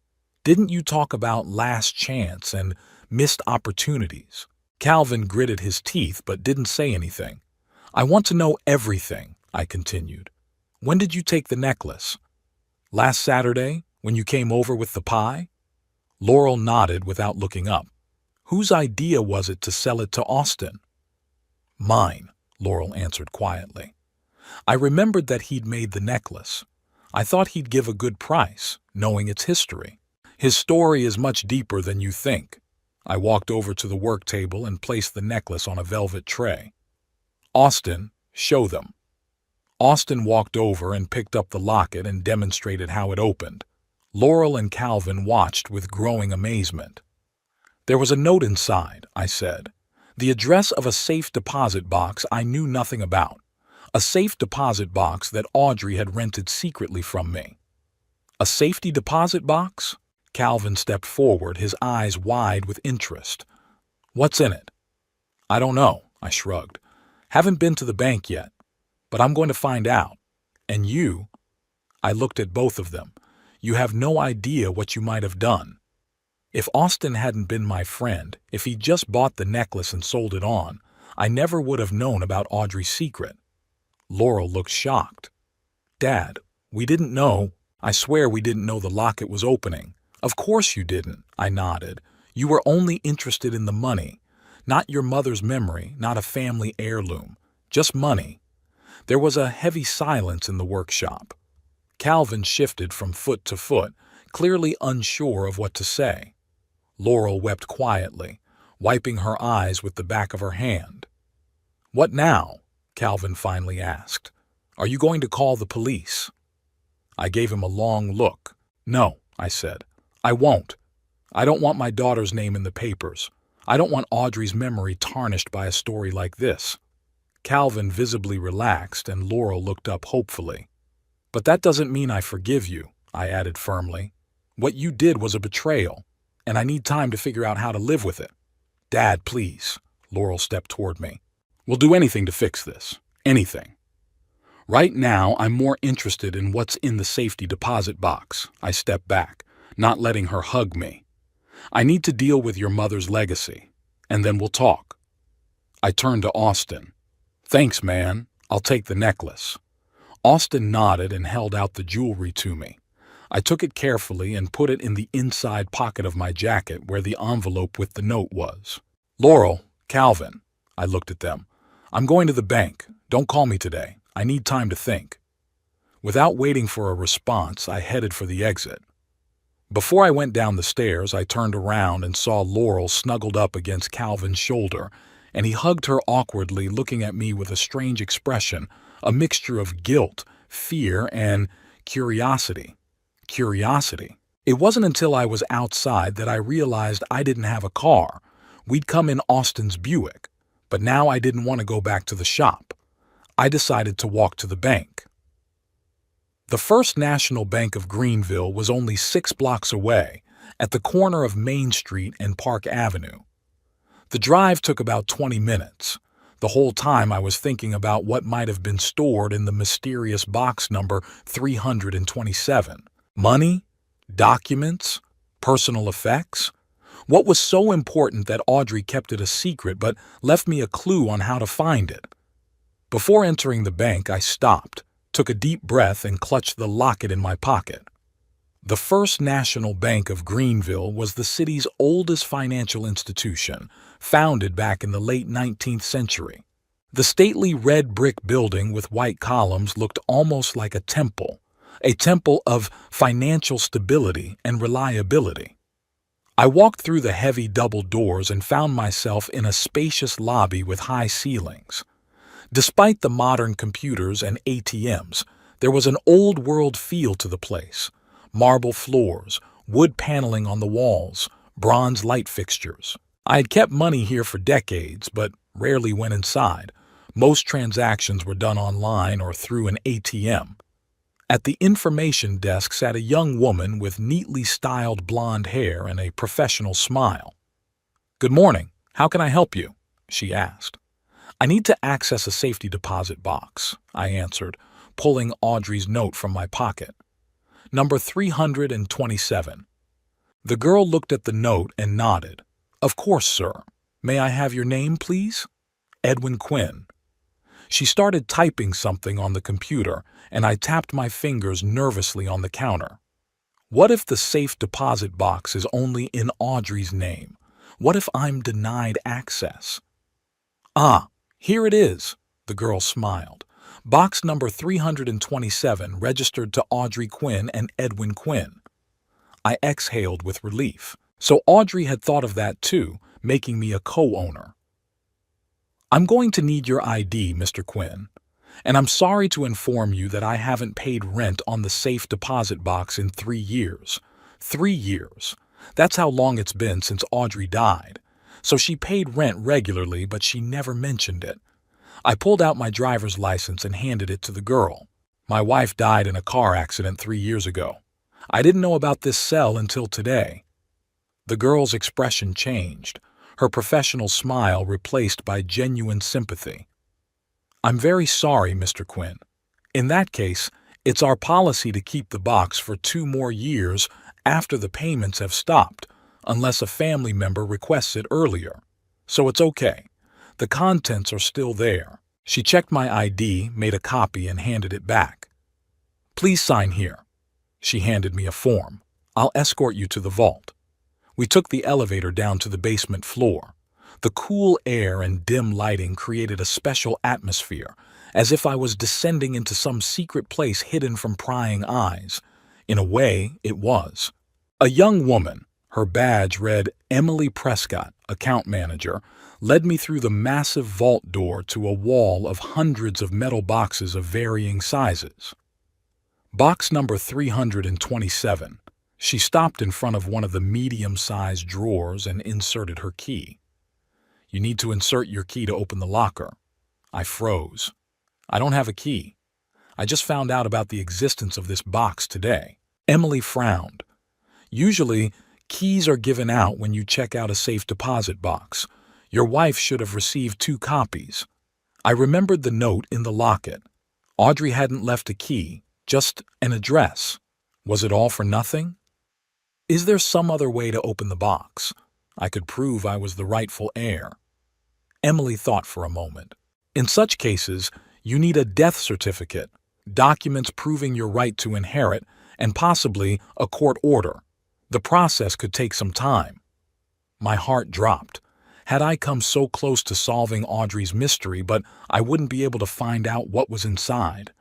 Didn't you talk about last chance and missed opportunities? Calvin gritted his teeth but didn't say anything. I want to know everything, I continued. When did you take the necklace? Last Saturday, when you came over with the pie? Laurel nodded without looking up. Whose idea was it to sell it to Austin? Mine, Laurel answered quietly. I remembered that he'd made the necklace. I thought he'd give a good price, knowing its history. His story is much deeper than you think. I walked over to the work table and placed the necklace on a velvet tray. Austin, show them. Austin walked over and picked up the locket and demonstrated how it opened. Laurel and Calvin watched with growing amazement. There was a note inside, I said. The address of a safe deposit box I knew nothing about. A safe deposit box that Audrey had rented secretly from me. A safety deposit box? Calvin stepped forward, his eyes wide with interest. What's in it? I don't know, I shrugged. Haven't been to the bank yet, but I'm going to find out. And you? I looked at both of them. You have no idea what you might have done. If Austin hadn't been my friend, if he just bought the necklace and sold it on, I never would have known about Audrey's secret. Laurel looked shocked. Dad, we didn't know. I swear we didn't know the locket was opening. Of course you didn't, I nodded. You were only interested in the money. Not your mother's memory, not a family heirloom. Just money. There was a heavy silence in the workshop. Calvin shifted from foot to foot, clearly unsure of what to say. Laurel wept quietly, wiping her eyes with the back of her hand. What now? Calvin finally asked. Are you going to call the police? I gave him a long look. No, I said. I won't. I don't want my daughter's name in the papers. I don't want Audrey's memory tarnished by a story like this. Calvin visibly relaxed and Laurel looked up hopefully. But that doesn't mean I forgive you, I added firmly. What you did was a betrayal, and I need time to figure out how to live with it. Dad, please. Laurel stepped toward me. We'll do anything to fix this. Anything. Right now, I'm more interested in what's in the safety deposit box. I stepped back, not letting her hug me. I need to deal with your mother's legacy, and then we'll talk. I turned to Austin. Thanks, man. I'll take the necklace. Austin nodded and held out the jewelry to me. I took it carefully and put it in the inside pocket of my jacket where the envelope with the note was. Laurel, Calvin. I looked at them. I'm going to the bank. Don't call me today. I need time to think. Without waiting for a response, I headed for the exit. Before I went down the stairs, I turned around and saw Laurel snuggled up against Calvin's shoulder, and he hugged her awkwardly, looking at me with a strange expression, a mixture of guilt, fear, and curiosity. Curiosity. It wasn't until I was outside that I realized I didn't have a car. We'd come in Austin's Buick, but now I didn't want to go back to the shop. I decided to walk to the bank. The First National Bank of Greenville was only 6 blocks away, at the corner of Main Street and Park Avenue. The drive took about 20 minutes. The whole time I was thinking about what might have been stored in the mysterious box number 327. Money? Documents? Personal effects? What was so important that Audrey kept it a secret but left me a clue on how to find it? Before entering the bank, I stopped, took a deep breath, and clutched the locket in my pocket. The First National Bank of Greenville was the city's oldest financial institution, founded back in the late 19th century. The stately red brick building with white columns looked almost like a temple of financial stability and reliability. I walked through the heavy double doors and found myself in a spacious lobby with high ceilings. Despite the modern computers and ATMs, there was an old-world feel to the place. Marble floors, wood paneling on the walls, bronze light fixtures. I had kept money here for decades, but rarely went inside. Most transactions were done online or through an ATM. At the information desk sat a young woman with neatly styled blonde hair and a professional smile. "Good morning. How can I help you?" she asked. "I need to access a safety deposit box," I answered, pulling Audrey's note from my pocket. "Number 327. The girl looked at the note and nodded. "Of course, sir. May I have your name, please?" "Edwin Quinn." She started typing something on the computer, and I tapped my fingers nervously on the counter. What if the safe deposit box is only in Audrey's name? What if I'm denied access? "Ah, here it is," the girl smiled. "Box number 327 registered to Audrey Quinn and Edwin Quinn." I exhaled with relief. So Audrey had thought of that too, making me a co-owner. "I'm going to need your ID, Mr. Quinn, and I'm sorry to inform you that I haven't paid rent on the safe deposit box in 3 years. 3 years. That's how long it's been since Audrey died. So she paid rent regularly, but she never mentioned it. I pulled out my driver's license and handed it to the girl. My wife died in a car accident 3 years ago. I didn't know about this cell until today." The girl's expression changed, her professional smile replaced by genuine sympathy. "I'm very sorry, Mr. Quinn. In that case, it's our policy to keep the box for 2 more years after the payments have stopped, unless a family member requests it earlier. So it's okay. The contents are still there." She checked my ID, made a copy, and handed it back. "Please sign here." She handed me a form. "I'll escort you to the vault." We took the elevator down to the basement floor. The cool air and dim lighting created a special atmosphere, as if I was descending into some secret place hidden from prying eyes. In a way, it was. A young woman, her badge read Emily Prescott, account manager, led me through the massive vault door to a wall of hundreds of metal boxes of varying sizes. Box number 327. She stopped in front of one of the medium-sized drawers and inserted her key. "You need to insert your key to open the locker." I froze. "I don't have a key. I just found out about the existence of this box today." Emily frowned. "Usually, keys are given out when you check out a safe deposit box. Your wife should have received 2 copies." I remembered the note in the locket. Audrey hadn't left a key, just an address. Was it all for nothing? "Is there some other way to open the box? I could prove I was the rightful heir." Emily thought for a moment. "In such cases, you need a death certificate, documents proving your right to inherit, and possibly a court order. The process could take some time." My heart dropped. Had I come so close to solving Audrey's mystery, but I wouldn't be able to find out what was inside.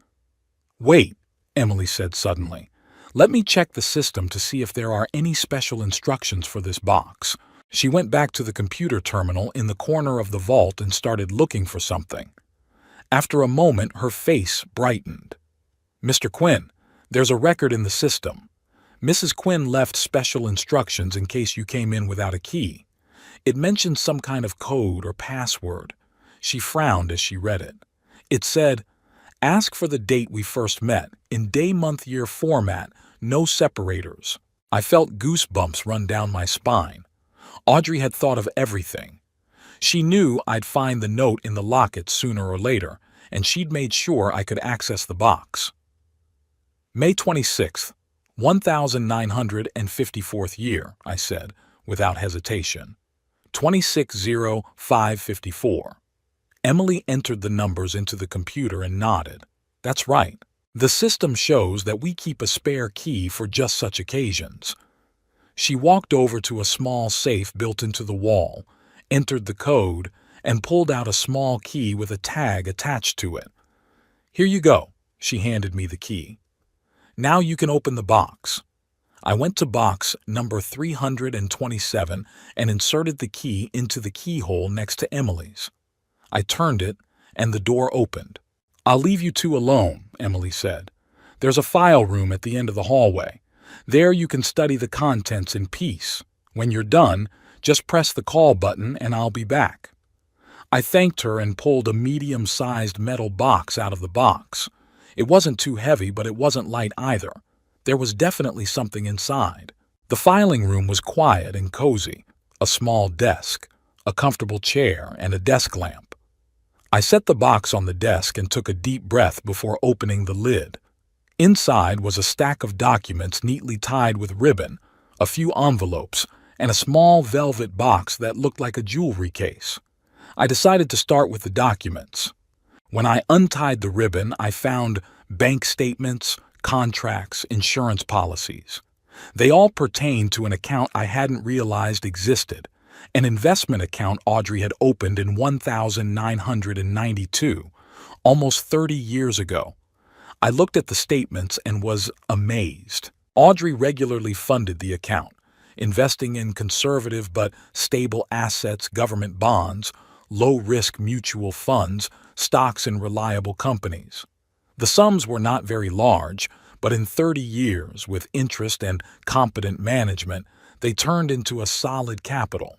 "Wait," Emily said suddenly. "Let me check the system to see if there are any special instructions for this box." She went back to the computer terminal in the corner of the vault and started looking for something. After a moment, her face brightened. "Mr. Quinn, there's a record in the system. Mrs. Quinn left special instructions in case you came in without a key. It mentioned some kind of code or password." She frowned as she read it. It said, "Ask for the date we first met, in day-month-year format, no separators." I felt goosebumps run down my spine. Audrey had thought of everything. She knew I'd find the note in the locket sooner or later, and she'd made sure I could access the box. May 26th, 1954th year, I said, without hesitation. 260554. Emily entered the numbers into the computer and nodded. "That's right. The system shows that we keep a spare key for just such occasions." She walked over to a small safe built into the wall, entered the code, and pulled out a small key with a tag attached to it. "Here you go." She handed me the key. "Now you can open the box." I went to box number 327 and inserted the key into the keyhole next to Emily's. I turned it, and the door opened. "I'll leave you two alone," Emily said. "There's a file room at the end of the hallway. There you can study the contents in peace. When you're done, just press the call button and I'll be back." I thanked her and pulled a medium-sized metal box out of the box. It wasn't too heavy, but it wasn't light either. There was definitely something inside. The filing room was quiet and cozy. A small desk, a comfortable chair, and a desk lamp. I set the box on the desk and took a deep breath before opening the lid. Inside was a stack of documents neatly tied with ribbon, a few envelopes, and a small velvet box that looked like a jewelry case. I decided to start with the documents. When I untied the ribbon, I found bank statements, contracts, insurance policies. They all pertained to an account I hadn't realized existed, an investment account Audrey had opened in 1992, almost 30 years ago. I looked at the statements and was amazed. Audrey regularly funded the account, investing in conservative but stable assets, government bonds, low-risk mutual funds, stocks in reliable companies. The sums were not very large, but in 30 years, with interest and competent management, they turned into a solid capital.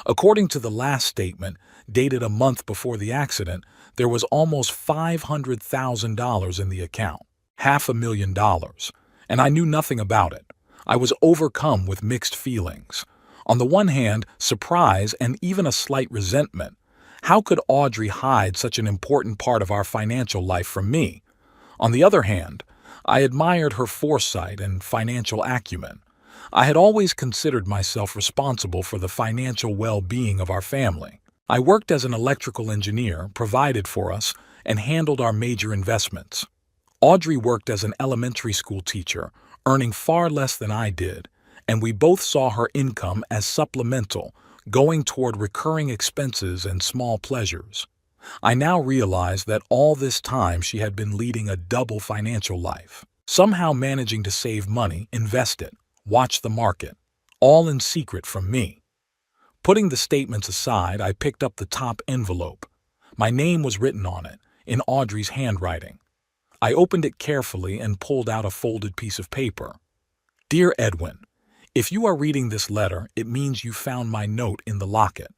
According to the last statement, dated a month before the accident, there was almost $500,000 in the account, $500,000, and I knew nothing about it. I was overcome with mixed feelings. On the one hand, surprise and even a slight resentment. How could Audrey hide such an important part of our financial life from me? On the other hand, I admired her foresight and financial acumen. I had always considered myself responsible for the financial well-being of our family. I worked as an electrical engineer, provided for us, and handled our major investments. Audrey worked as an elementary school teacher, earning far less than I did, and we both saw her income as supplemental, going toward recurring expenses and small pleasures. I now realized that all this time she had been leading a double financial life, somehow managing to save money, invest it, watch the market, all in secret from me. Putting the statements aside, I picked up the top envelope. My name was written on it, in Audrey's handwriting. I opened it carefully and pulled out a folded piece of paper. "Dear Edwin, if you are reading this letter, it means you found my note in the locket.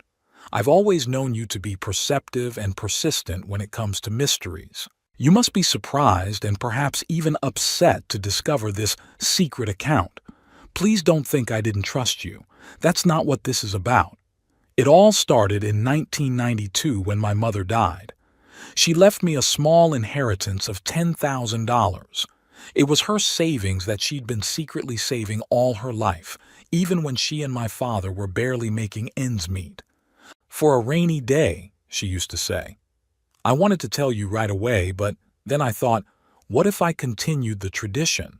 I've always known you to be perceptive and persistent when it comes to mysteries. You must be surprised and perhaps even upset to discover this secret account. Please don't think I didn't trust you. That's not what this is about. It all started in 1992 when my mother died. She left me a small inheritance of $10,000. It was her savings that she'd been secretly saving all her life, even when she and my father were barely making ends meet. 'For a rainy day,' she used to say. I wanted to tell you right away, but then I thought, what if I continued the tradition?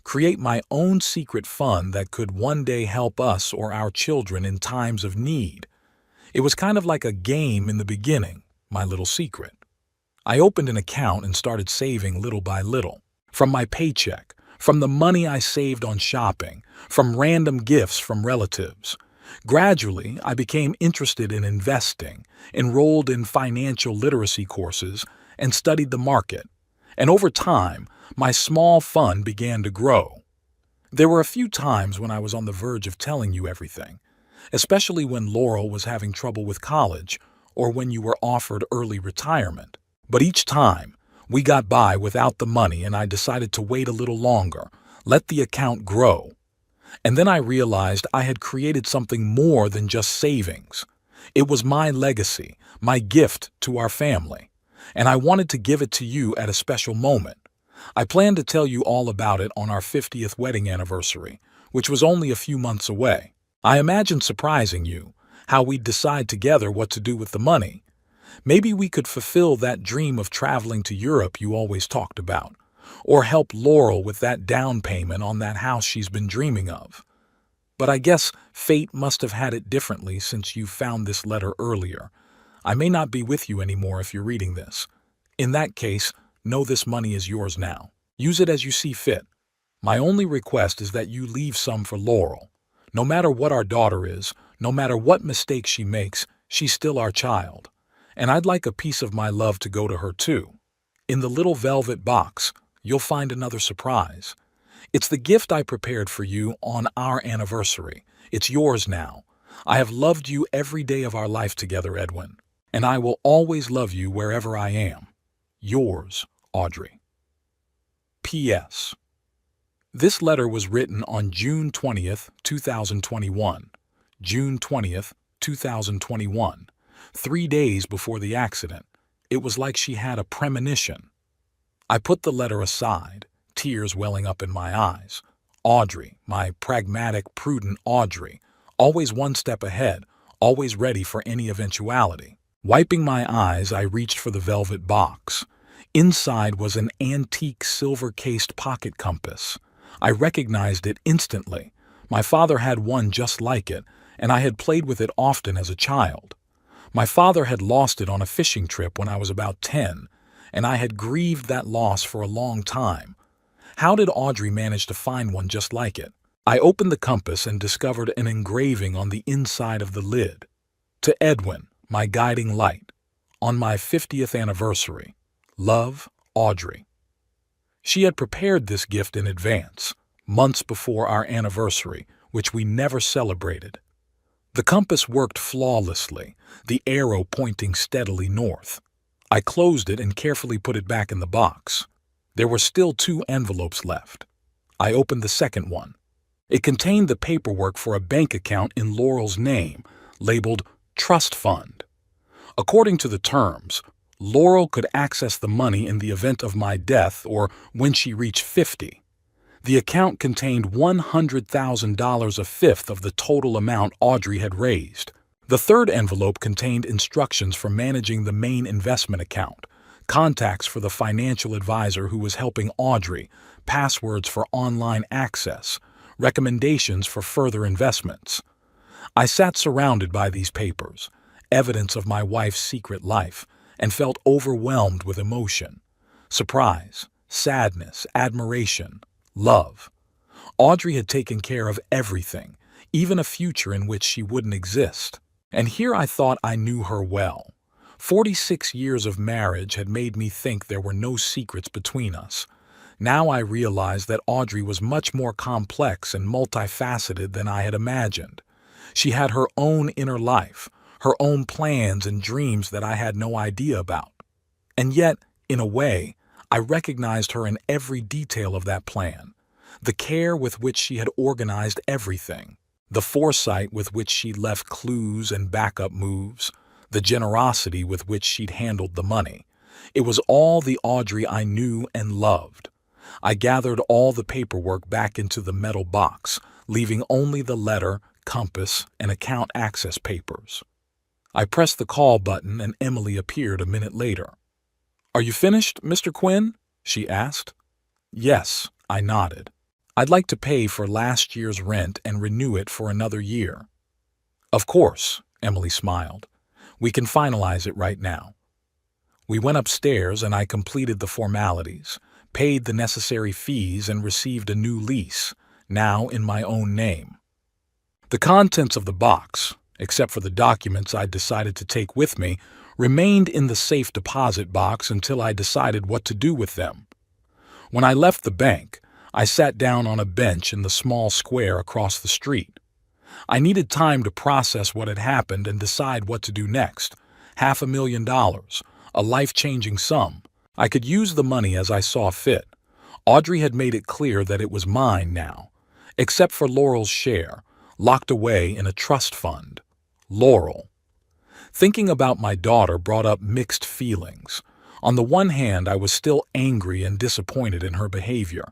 Create my own secret fund that could one day help us or our children in times of need. It was kind of like a game in the beginning, my little secret. I opened an account and started saving little by little. From my paycheck, from the money I saved on shopping, from random gifts from relatives. Gradually, I became interested in investing, enrolled in financial literacy courses, and studied the market. And over time, my small fund began to grow. There were a few times when I was on the verge of telling you everything, especially when Laurel was having trouble with college or when you were offered early retirement. But each time, we got by without the money and I decided to wait a little longer, let the account grow. And then I realized I had created something more than just savings. It was my legacy, my gift to our family, and I wanted to give it to you at a special moment. I planned to tell you all about it on our 50th wedding anniversary, which was only a few months away. I imagined surprising you, how we'd decide together what to do with the money. Maybe we could fulfill that dream of traveling to Europe you always talked about, or help Laurel with that down payment on that house she's been dreaming of. But I guess fate must have had it differently since you found this letter earlier. I may not be with you anymore if you're reading this. In that case, know this money is yours now. Use it as you see fit. My only request is that you leave some for Laurel. No matter what our daughter is, no matter what mistakes she makes, she's still our child. And I'd like a piece of my love to go to her too. In the little velvet box, you'll find another surprise. It's the gift I prepared for you on our anniversary. It's yours now. I have loved you every day of our life together, Edwin, and I will always love you wherever I am. Yours, Audrey. P.S. This letter was written on June 20th, 2021. June 20th, 2021. 3 days before the accident. It was like she had a premonition. I put the letter aside, tears welling up in my eyes. Audrey, my pragmatic, prudent Audrey, always one step ahead, always ready for any eventuality. Wiping my eyes, I reached for the velvet box. Inside was an antique silver-cased pocket compass. I recognized it instantly. My father had one just like it, and I had played with it often as a child. My father had lost it on a fishing trip when I was about 10, and I had grieved that loss for a long time. How did Audrey manage to find one just like it? I opened the compass and discovered an engraving on the inside of the lid. To Edwin, my guiding light, on my 50th anniversary. Love, Audrey. She had prepared this gift in advance, months before our anniversary, which we never celebrated. The compass worked flawlessly, the arrow pointing steadily north. I closed it and carefully put it back in the box. There were still 2 envelopes left. I opened the second one. It contained the paperwork for a bank account in Laurel's name, labeled Trust Fund. According to the terms, Laurel could access the money in the event of my death or when she reached 50. The account contained $100,000, a fifth of the total amount Audrey had raised. The third envelope contained instructions for managing the main investment account, contacts for the financial advisor who was helping Audrey, passwords for online access, recommendations for further investments. I sat surrounded by these papers, evidence of my wife's secret life, and felt overwhelmed with emotion. Surprise, sadness, admiration, love. Audrey had taken care of everything, even a future in which she wouldn't exist. And here I thought I knew her well. 46 years of marriage had made me think there were no secrets between us. Now I realized that Audrey was much more complex and multifaceted than I had imagined. She had her own inner life, her own plans and dreams that I had no idea about. And yet, in a way, I recognized her in every detail of that plan. The care with which she had organized everything, the foresight with which she left clues and backup moves, the generosity with which she'd handled the money. It was all the Audrey I knew and loved. I gathered all the paperwork back into the metal box, leaving only the letter, compass, and account access papers. I pressed the call button and Emily appeared a minute later. "Are you finished, Mr. Quinn?" she asked. "Yes," I nodded. "I'd like to pay for last year's rent and renew it for another year." "Of course," Emily smiled. "We can finalize it right now." We went upstairs and I completed the formalities, paid the necessary fees and received a new lease, now in my own name. The contents of the box, except for the documents I decided to take with me, remained in the safe deposit box until I decided what to do with them. When I left the bank, I sat down on a bench in the small square across the street. I needed time to process what had happened and decide what to do next. $500,000, a life-changing sum. I could use the money as I saw fit. Audrey had made it clear that it was mine now, except for Laurel's share, locked away in a trust fund. Laurel. Thinking about my daughter brought up mixed feelings. On the one hand, I was still angry and disappointed in her behavior.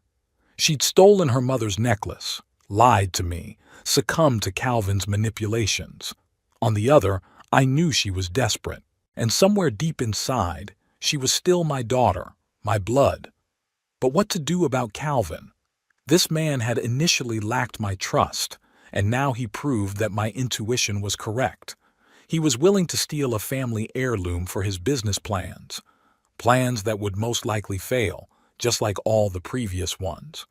She'd stolen her mother's necklace, lied to me, succumbed to Calvin's manipulations. On the other, I knew she was desperate, and somewhere deep inside, she was still my daughter, my blood. But what to do about Calvin? This man had initially lacked my trust, and now he proved that my intuition was correct. He was willing to steal a family heirloom for his business plans. Plans that would most likely fail, just like all the previous ones.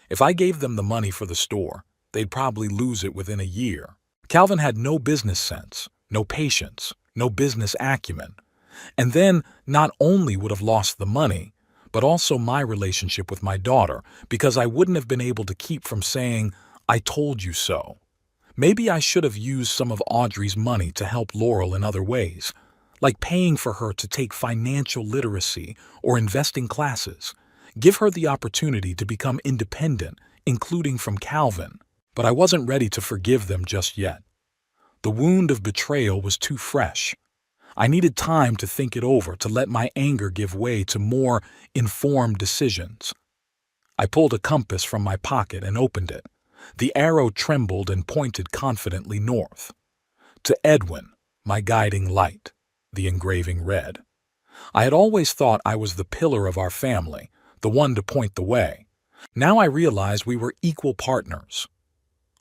If I gave them the money for the store, they'd probably lose it within a year. Calvin had no business sense, no patience, no business acumen. And then not only would have lost the money, but also my relationship with my daughter, because I wouldn't have been able to keep from saying, "I told you so." Maybe I should have used some of Audrey's money to help Laurel in other ways, like paying for her to take financial literacy or investing classes. Give her the opportunity to become independent, including from Calvin. But I wasn't ready to forgive them just yet. The wound of betrayal was too fresh. I needed time to think it over, to let my anger give way to more informed decisions. I pulled a compass from my pocket and opened it. The arrow trembled and pointed confidently north. To Edwin, my guiding light, the engraving read. I had always thought I was the pillar of our family, the one to point the way. Now I realized we were equal partners.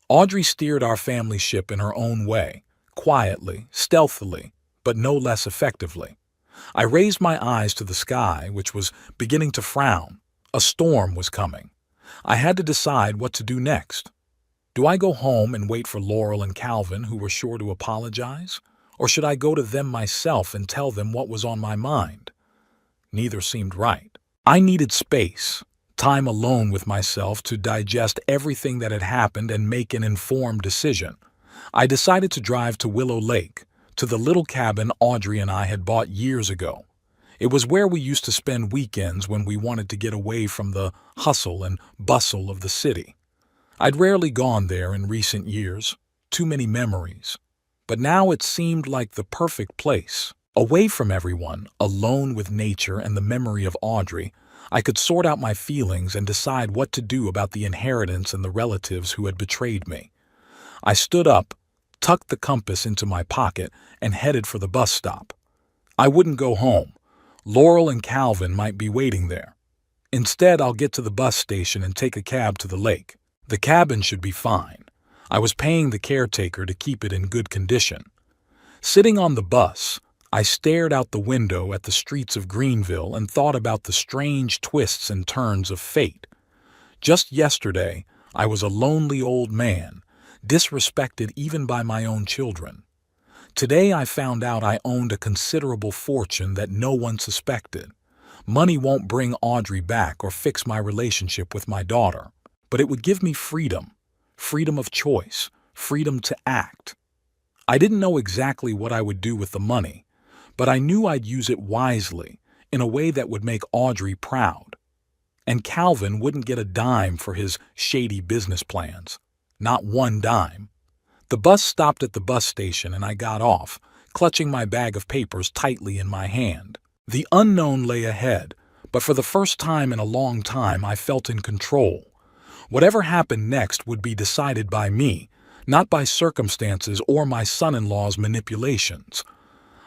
Audrey steered our family ship in her own way, quietly, stealthily, but no less effectively. I raised my eyes to the sky, which was beginning to frown. A storm was coming. I had to decide what to do next. Do I go home and wait for Laurel and Calvin, who were sure to apologize? Or should I go to them myself and tell them what was on my mind? Neither seemed right. I needed space, time alone with myself to digest everything that had happened and make an informed decision. I decided to drive to Willow Lake, to the little cabin Audrey and I had bought years ago. It was where we used to spend weekends when we wanted to get away from the hustle and bustle of the city. I'd rarely gone there in recent years, too many memories. But now it seemed like the perfect place. Away from everyone, alone with nature and the memory of Audrey, I could sort out my feelings and decide what to do about the inheritance and the relatives who had betrayed me. I stood up, tucked the compass into my pocket, and headed for the bus stop. I wouldn't go home. Laurel and Calvin might be waiting there. Instead, I'll get to the bus station and take a cab to the lake. The cabin should be fine. I was paying the caretaker to keep it in good condition. Sitting on the bus, I stared out the window at the streets of Greenville and thought about the strange twists and turns of fate. Just yesterday, I was a lonely old man, disrespected even by my own children. Today I found out I owned a considerable fortune that no one suspected. Money won't bring Audrey back or fix my relationship with my daughter, but it would give me freedom, freedom of choice, freedom to act. I didn't know exactly what I would do with the money, but I knew I'd use it wisely, in a way that would make Audrey proud. And Calvin wouldn't get a dime for his shady business plans. Not one dime. The bus stopped at the bus station and I got off, clutching my bag of papers tightly in my hand. The unknown lay ahead, but for the first time in a long time I felt in control. Whatever happened next would be decided by me, not by circumstances or my son-in-law's manipulations.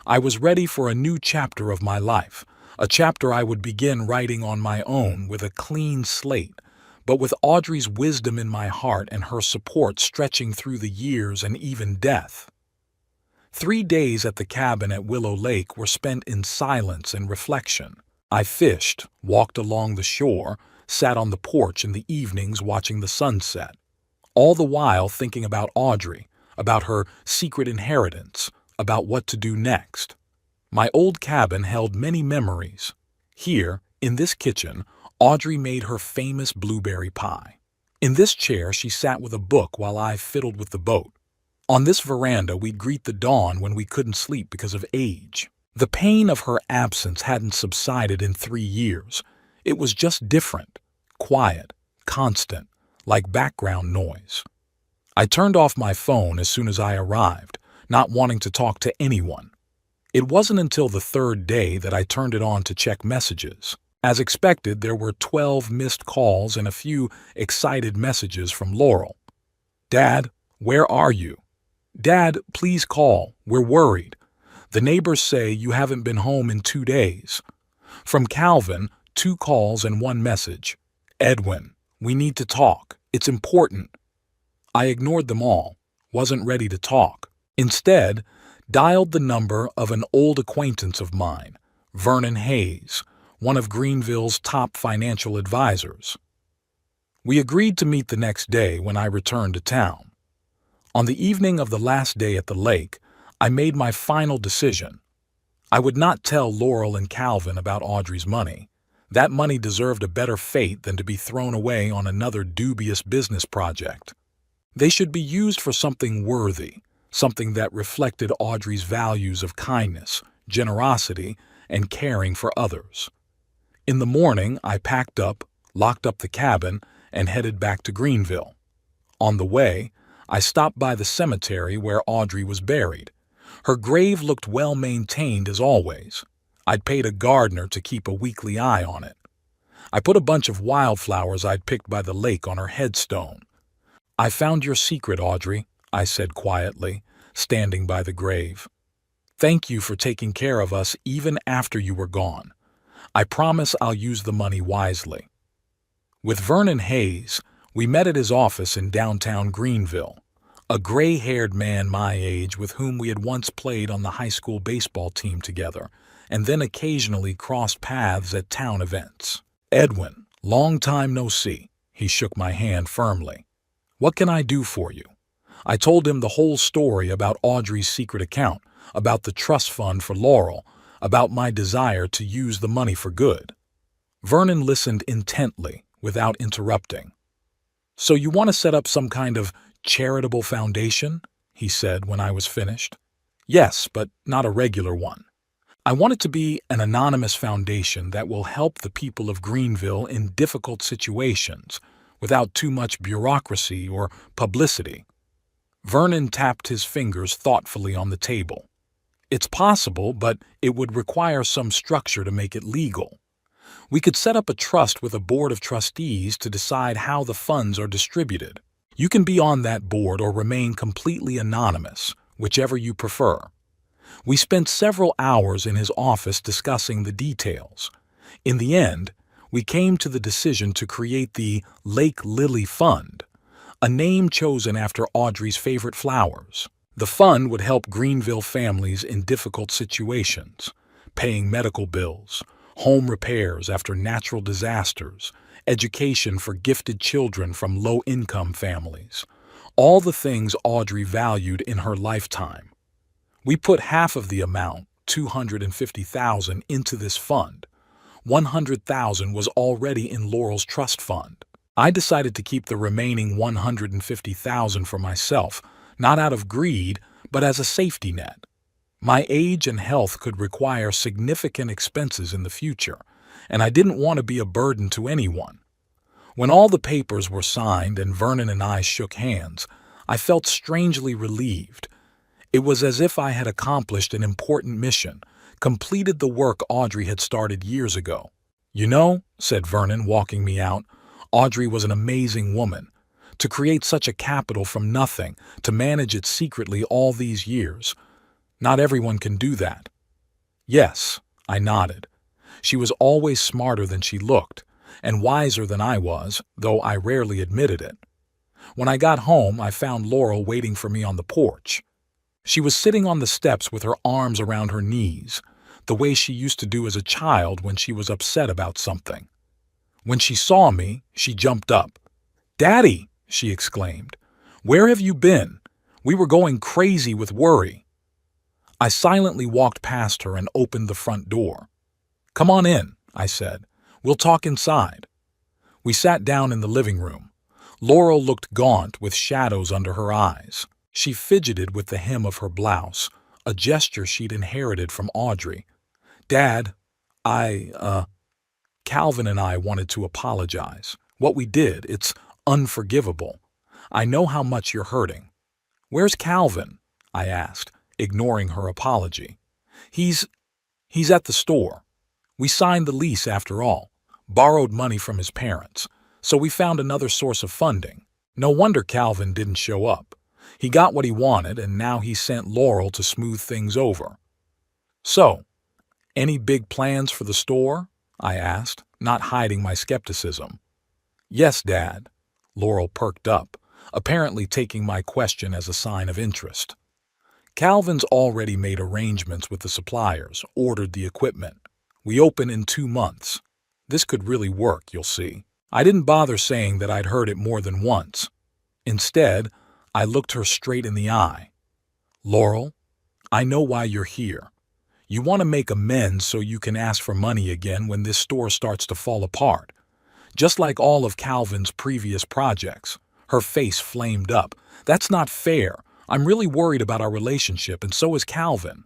I was ready for a new chapter of my life, a chapter I would begin writing on my own with a clean slate, but with Audrey's wisdom in my heart and her support stretching through the years and even death. 3 days at the cabin at Willow Lake were spent in silence and reflection. I fished, walked along the shore, sat on the porch in the evenings watching the sunset, all the while thinking about Audrey, about her secret inheritance, about what to do next. My old cabin held many memories. Here, in this kitchen, Audrey made her famous blueberry pie. In this chair, she sat with a book while I fiddled with the boat. On this veranda, we'd greet the dawn when we couldn't sleep because of age. The pain of her absence hadn't subsided in 3 years. It was just different, quiet, constant, like background noise. I turned off my phone as soon as I arrived, not wanting to talk to anyone. It wasn't until the 3rd day that I turned it on to check messages. As expected, there were 12 missed calls and a few excited messages from Laurel. "Dad, where are you? Dad, please call. We're worried. The neighbors say you haven't been home in 2 days. From Calvin, 2 calls and 1 message. Edwin, we need to talk. It's important." I ignored them all, wasn't ready to talk. Instead, dialed the number of an old acquaintance of mine, Vernon Hayes, one of Greenville's top financial advisors. We agreed to meet the next day when I returned to town. On the evening of the last day at the lake, I made my final decision. I would not tell Laurel and Calvin about Audrey's money. That money deserved a better fate than to be thrown away on another dubious business project. They should be used for something worthy, something that reflected Audrey's values of kindness, generosity, and caring for others. In the morning, I packed up, locked up the cabin, and headed back to Greenville. On the way, I stopped by the cemetery where Audrey was buried. Her grave looked well maintained as always. I'd paid a gardener to keep a weekly eye on it. I put a bunch of wildflowers I'd picked by the lake on her headstone. "I found your secret, Audrey," I said quietly, standing by the grave. "Thank you for taking care of us even after you were gone. I promise I'll use the money wisely." With Vernon Hayes, we met at his office in downtown Greenville, a gray-haired man my age with whom we had once played on the high school baseball team together, and then occasionally crossed paths at town events. "Edwin, long time no see." He shook my hand firmly. "What can I do for you?" I told him the whole story about Audrey's secret account, about the trust fund for Laurel, about my desire to use the money for good. Vernon listened intently, without interrupting. "So you want to set up some kind of charitable foundation?" he said when I was finished. "Yes, but not a regular one. I want it to be an anonymous foundation that will help the people of Greenville in difficult situations, without too much bureaucracy or publicity." Vernon tapped his fingers thoughtfully on the table. "It's possible, but it would require some structure to make it legal. We could set up a trust with a board of trustees to decide how the funds are distributed. You can be on that board or remain completely anonymous, whichever you prefer." We spent several hours in his office discussing the details. In the end, we came to the decision to create the Lake Lily Fund, a name chosen after Audrey's favorite flowers. The fund would help Greenville families in difficult situations, paying medical bills, home repairs after natural disasters, education for gifted children from low-income families, all the things Audrey valued in her lifetime. We put half of the amount, $250,000, into this fund. $100,000 was already in Laurel's trust fund. I decided to keep the remaining $150,000 for myself, not out of greed, but as a safety net. My age and health could require significant expenses in the future, and I didn't want to be a burden to anyone. When all the papers were signed and Vernon and I shook hands, I felt strangely relieved. It was as if I had accomplished an important mission, completed the work Audrey had started years ago. "You know," said Vernon, walking me out, "Audrey was an amazing woman. To create such a capital from nothing, to manage it secretly all these years. Not everyone can do that." "Yes," I nodded. "She was always smarter than she looked, and wiser than I was, though I rarely admitted it." When I got home, I found Laurel waiting for me on the porch. She was sitting on the steps with her arms around her knees, the way she used to do as a child when she was upset about something. When she saw me, she jumped up. "Daddy!" she exclaimed. "Where have you been? We were going crazy with worry." I silently walked past her and opened the front door. "Come on in," I said. "We'll talk inside." We sat down in the living room. Laurel looked gaunt with shadows under her eyes. She fidgeted with the hem of her blouse, a gesture she'd inherited from Audrey. Dad, Calvin and I wanted to apologize. What we did, it's unforgivable. I know how much you're hurting. Where's Calvin? I asked, ignoring her apology. He's at the store. We signed the lease after all, borrowed money from his parents, so we found another source of funding. No wonder Calvin didn't show up. He got what he wanted, and now he sent Laurel to smooth things over. So, any big plans for the store? I asked, not hiding my skepticism. Yes, Dad. Laurel perked up, apparently taking my question as a sign of interest. Calvin's already made arrangements with the suppliers, ordered the equipment. We open in 2 months. This could really work, you'll see. I didn't bother saying that I'd heard it more than once. Instead, I looked her straight in the eye. Laurel, I know why you're here. You want to make amends so you can ask for money again when this store starts to fall apart. Just like all of Calvin's previous projects. Her face flamed up. That's not fair. I'm really worried about our relationship, and so is Calvin.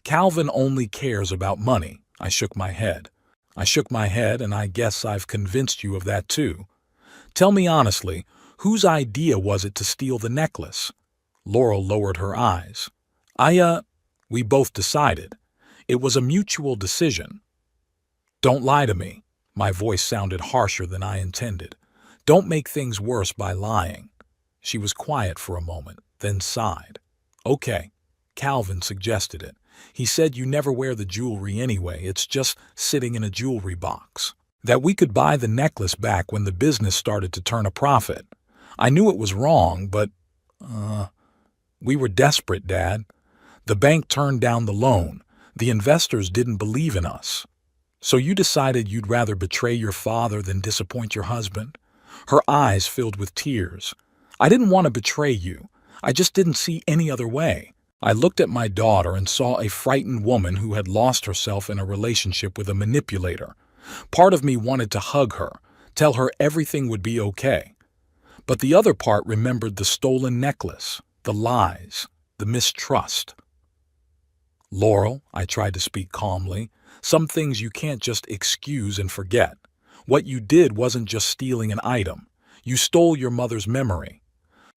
Calvin only cares about money. I shook my head. And I guess I've convinced you of that too. Tell me honestly, whose idea was it to steal the necklace? Laurel lowered her eyes. We both decided. It was a mutual decision. Don't lie to me. My voice sounded harsher than I intended. Don't make things worse by lying. She was quiet for a moment, then sighed. Okay, Calvin suggested it. He said you never wear the jewelry anyway, it's just sitting in a jewelry box. That we could buy the necklace back when the business started to turn a profit. I knew it was wrong, but, we were desperate, Dad. The bank turned down the loan. The investors didn't believe in us. So you decided you'd rather betray your father than disappoint your husband? Her eyes filled with tears. I didn't want to betray you. I just didn't see any other way. I looked at my daughter and saw a frightened woman who had lost herself in a relationship with a manipulator. Part of me wanted to hug her, tell her everything would be okay. But the other part remembered the stolen necklace, the lies, the mistrust. Laurel, I tried to speak calmly, some things you can't just excuse and forget. What you did wasn't just stealing an item. You stole your mother's memory.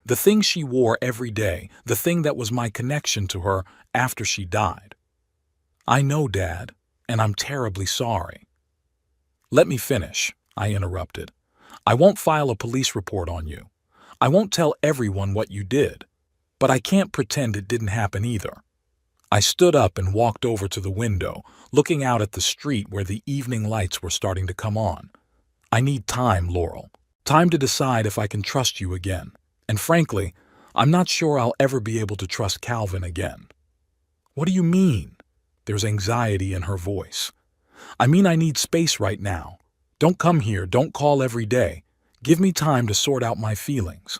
The thing she wore every day, the thing that was my connection to her after she died. I know, Dad, and I'm terribly sorry. Let me finish, I interrupted. I won't file a police report on you. I won't tell everyone what you did. But I can't pretend it didn't happen either. I stood up and walked over to the window, looking out at the street where the evening lights were starting to come on. I need time, Laurel. Time to decide if I can trust you again. And frankly, I'm not sure I'll ever be able to trust Calvin again. What do you mean? There's anxiety in her voice. I mean, I need space right now. Don't come here, don't call every day. Give me time to sort out my feelings.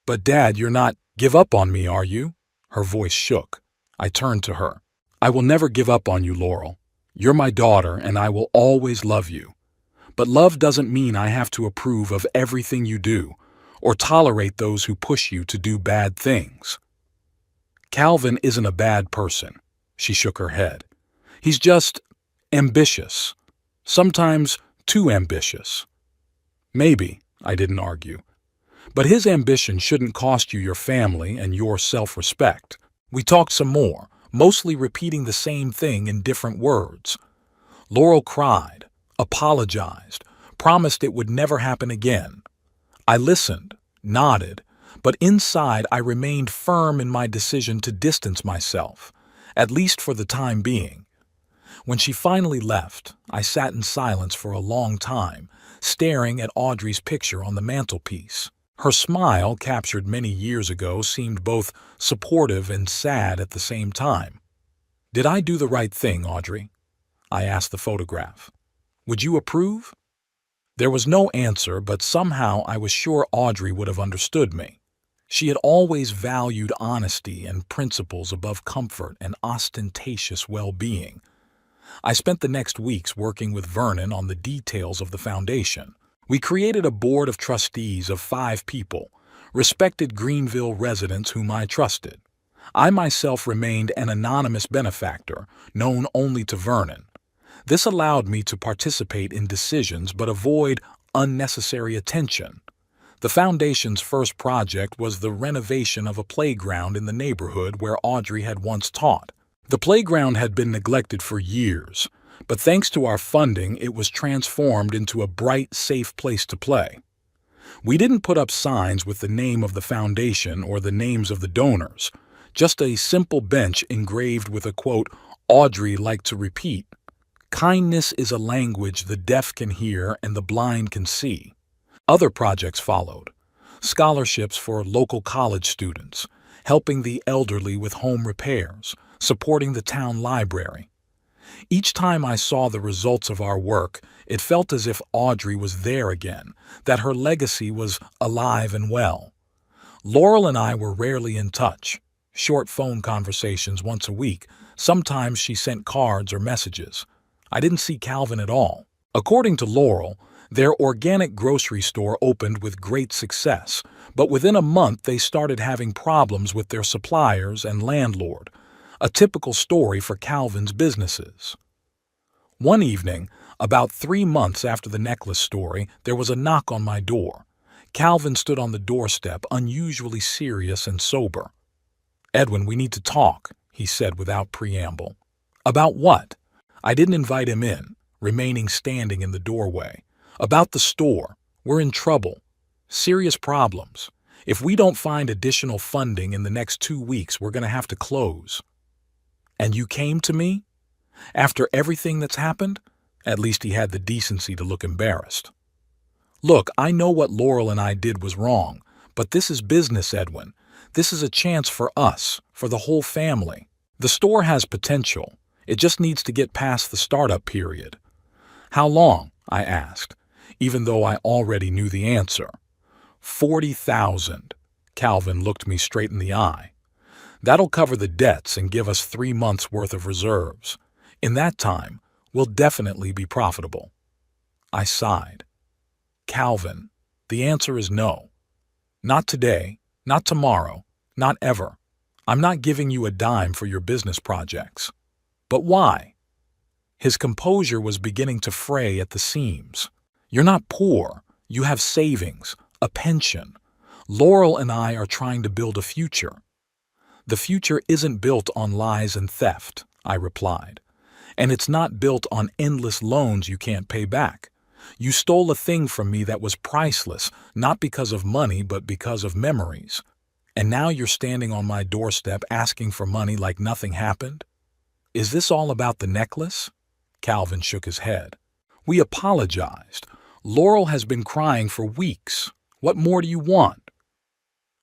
But Dad, you're not give up on me, are you? Her voice shook. I turned to her. I will never give up on you, Laurel. You're my daughter, and I will always love you. But love doesn't mean I have to approve of everything you do, or tolerate those who push you to do bad things. Calvin isn't a bad person, she shook her head. He's just ambitious. Sometimes too ambitious. Maybe, I didn't argue. But his ambition shouldn't cost you your family and your self-respect. We talked some more, mostly repeating the same thing in different words. Laurel cried, apologized, promised it would never happen again. I listened, nodded, but inside I remained firm in my decision to distance myself, at least for the time being. When she finally left, I sat in silence for a long time, staring at Audrey's picture on the mantelpiece. Her smile, captured many years ago, seemed both supportive and sad at the same time. Did I do the right thing, Audrey? I asked the photograph. Would you approve? There was no answer, but somehow I was sure Audrey would have understood me. She had always valued honesty and principles above comfort and ostentatious well-being. I spent the next weeks working with Vernon on the details of the foundation. We created a board of trustees of 5 people, respected Greenville residents whom I trusted. I myself remained an anonymous benefactor, known only to Vernon. This allowed me to participate in decisions but avoid unnecessary attention. The Foundation's first project was the renovation of a playground in the neighborhood where Audrey had once taught. The playground had been neglected for years, but thanks to our funding, it was transformed into a bright, safe place to play. We didn't put up signs with the name of the foundation or the names of the donors, just a simple bench engraved with a quote Audrey liked to repeat: "Kindness is a language the deaf can hear and the blind can see." Other projects followed: scholarships for local college students, helping the elderly with home repairs, supporting the town library. Each time I saw the results of our work, it felt as if Audrey was there again, that her legacy was alive and well. Laurel and I were rarely in touch. Short phone conversations once a week. Sometimes she sent cards or messages. I didn't see Calvin at all. According to Laurel, their organic grocery store opened with great success, but within a month they started having problems with their suppliers and landlord, a typical story for Calvin's businesses. One evening, about 3 months after the necklace story, there was a knock on my door. Calvin stood on the doorstep, unusually serious and sober. "Edwin, we need to talk," he said without preamble. "About what?" I didn't invite him in, remaining standing in the doorway. "About the store. We're in trouble. Serious problems. If we don't find additional funding in the next 2 weeks, we're going to have to close." "And you came to me? After everything that's happened?" At least he had the decency to look embarrassed. "Look, I know what Laurel and I did was wrong, but this is business, Edwin. This is a chance for us, for the whole family. The store has potential. It just needs to get past the startup period." "How long?" I asked, even though I already knew the answer. 40,000. Calvin looked me straight in the eye. "That'll cover the debts and give us 3 months' worth of reserves. In that time, we'll definitely be profitable." I sighed. "Calvin, the answer is no. Not today, not tomorrow, not ever. I'm not giving you a dime for your business projects." "But why?" His composure was beginning to fray at the seams. "You're not poor. You have savings, a pension. Laurel and I are trying to build a future." "The future isn't built on lies and theft," I replied. "And it's not built on endless loans you can't pay back. You stole a thing from me that was priceless, not because of money but because of memories. And now you're standing on my doorstep asking for money like nothing happened? Is this all about the necklace?" Calvin shook his head. "We apologized. Laurel has been crying for weeks. What more do you want?"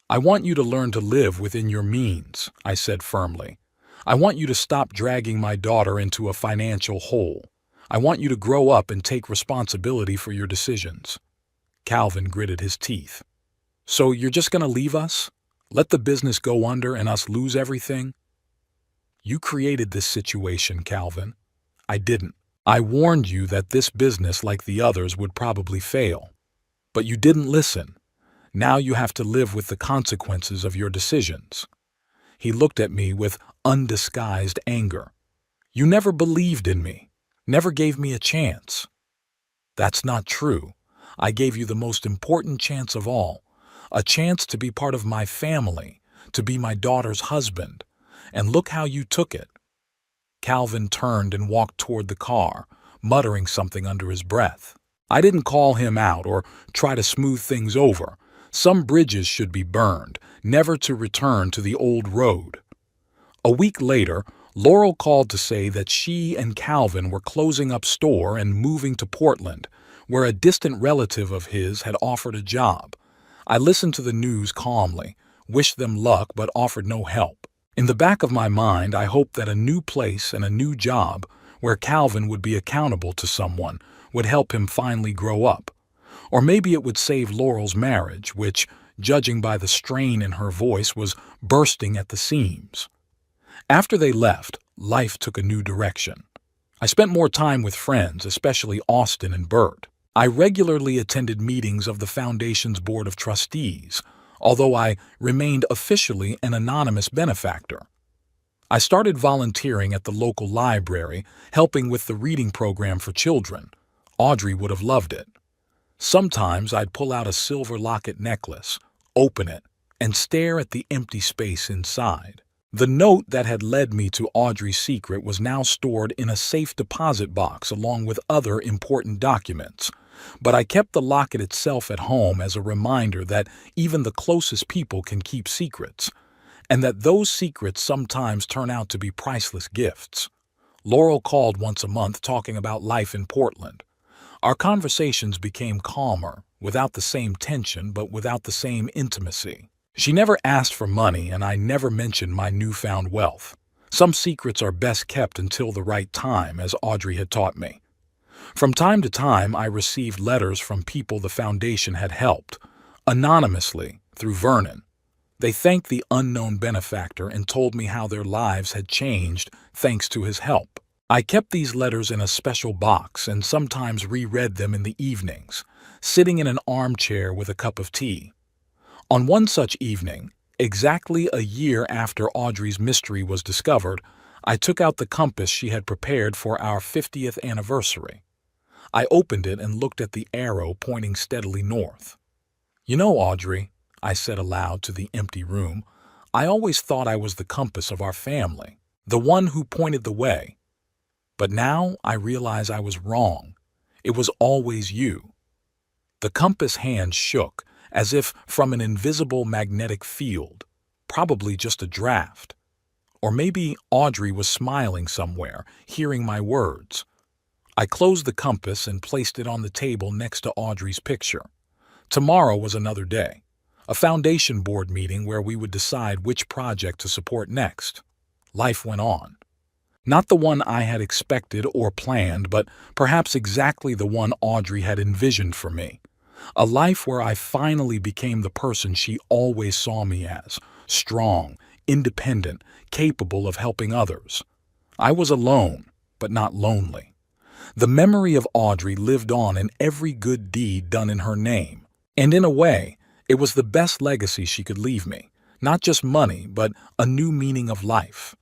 "I want you to learn to live within your means," I said firmly. "I want you to stop dragging my daughter into a financial hole. I want you to grow up and take responsibility for your decisions." Calvin gritted his teeth. "So you're just going to leave us? Let the business go under and us lose everything?" "You created this situation, Calvin." "I didn't. I warned you that this business, like the others, would probably fail. But you didn't listen. Now you have to live with the consequences of your decisions." He looked at me with undisguised anger. "You never believed in me, never gave me a chance." "That's not true. I gave you the most important chance of all, a chance to be part of my family, to be my daughter's husband. And look how you took it." Calvin turned and walked toward the car, muttering something under his breath. I didn't call him out or try to smooth things over. Some bridges should be burned, never to return to the old road. A week later, Laurel called to say that she and Calvin were closing up store and moving to Portland, where a distant relative of his had offered a job. I listened to the news calmly, wished them luck but offered no help. In the back of my mind, I hoped that a new place and a new job, where Calvin would be accountable to someone, would help him finally grow up. Or maybe it would save Laurel's marriage, which, judging by the strain in her voice, was bursting at the seams. After they left, life took a new direction. I spent more time with friends, especially Austin and Bert. I regularly attended meetings of the Foundation's Board of Trustees, although I remained officially an anonymous benefactor. I started volunteering at the local library, helping with the reading program for children. Audrey would have loved it. Sometimes I'd pull out a silver locket necklace, open it, and stare at the empty space inside. The note that had led me to Audrey's secret was now stored in a safe deposit box along with other important documents. But I kept the locket itself at home as a reminder that even the closest people can keep secrets, and that those secrets sometimes turn out to be priceless gifts. Laurel called once a month talking about life in Portland. Our conversations became calmer, without the same tension but without the same intimacy. She never asked for money, and I never mentioned my newfound wealth. Some secrets are best kept until the right time, as Audrey had taught me. From time to time, I received letters from people the Foundation had helped, anonymously, through Vernon. They thanked the unknown benefactor and told me how their lives had changed thanks to his help. I kept these letters in a special box and sometimes reread them in the evenings, sitting in an armchair with a cup of tea. On one such evening, exactly a year after Audrey's mystery was discovered, I took out the compass she had prepared for our 50th anniversary. I opened it and looked at the arrow pointing steadily north. "You know, Audrey," I said aloud to the empty room, "I always thought I was the compass of our family, the one who pointed the way. But now I realize I was wrong. It was always you." The compass hand shook, as if from an invisible magnetic field, probably just a draft. Or maybe Audrey was smiling somewhere, hearing my words. I closed the compass and placed it on the table next to Audrey's picture. Tomorrow was another day, a Foundation board meeting where we would decide which project to support next. Life went on. Not the one I had expected or planned, but perhaps exactly the one Audrey had envisioned for me. A life where I finally became the person she always saw me as, strong, independent, capable of helping others. I was alone, but not lonely. The memory of Audrey lived on in every good deed done in her name. And in a way, it was the best legacy she could leave me. Not just money, but a new meaning of life.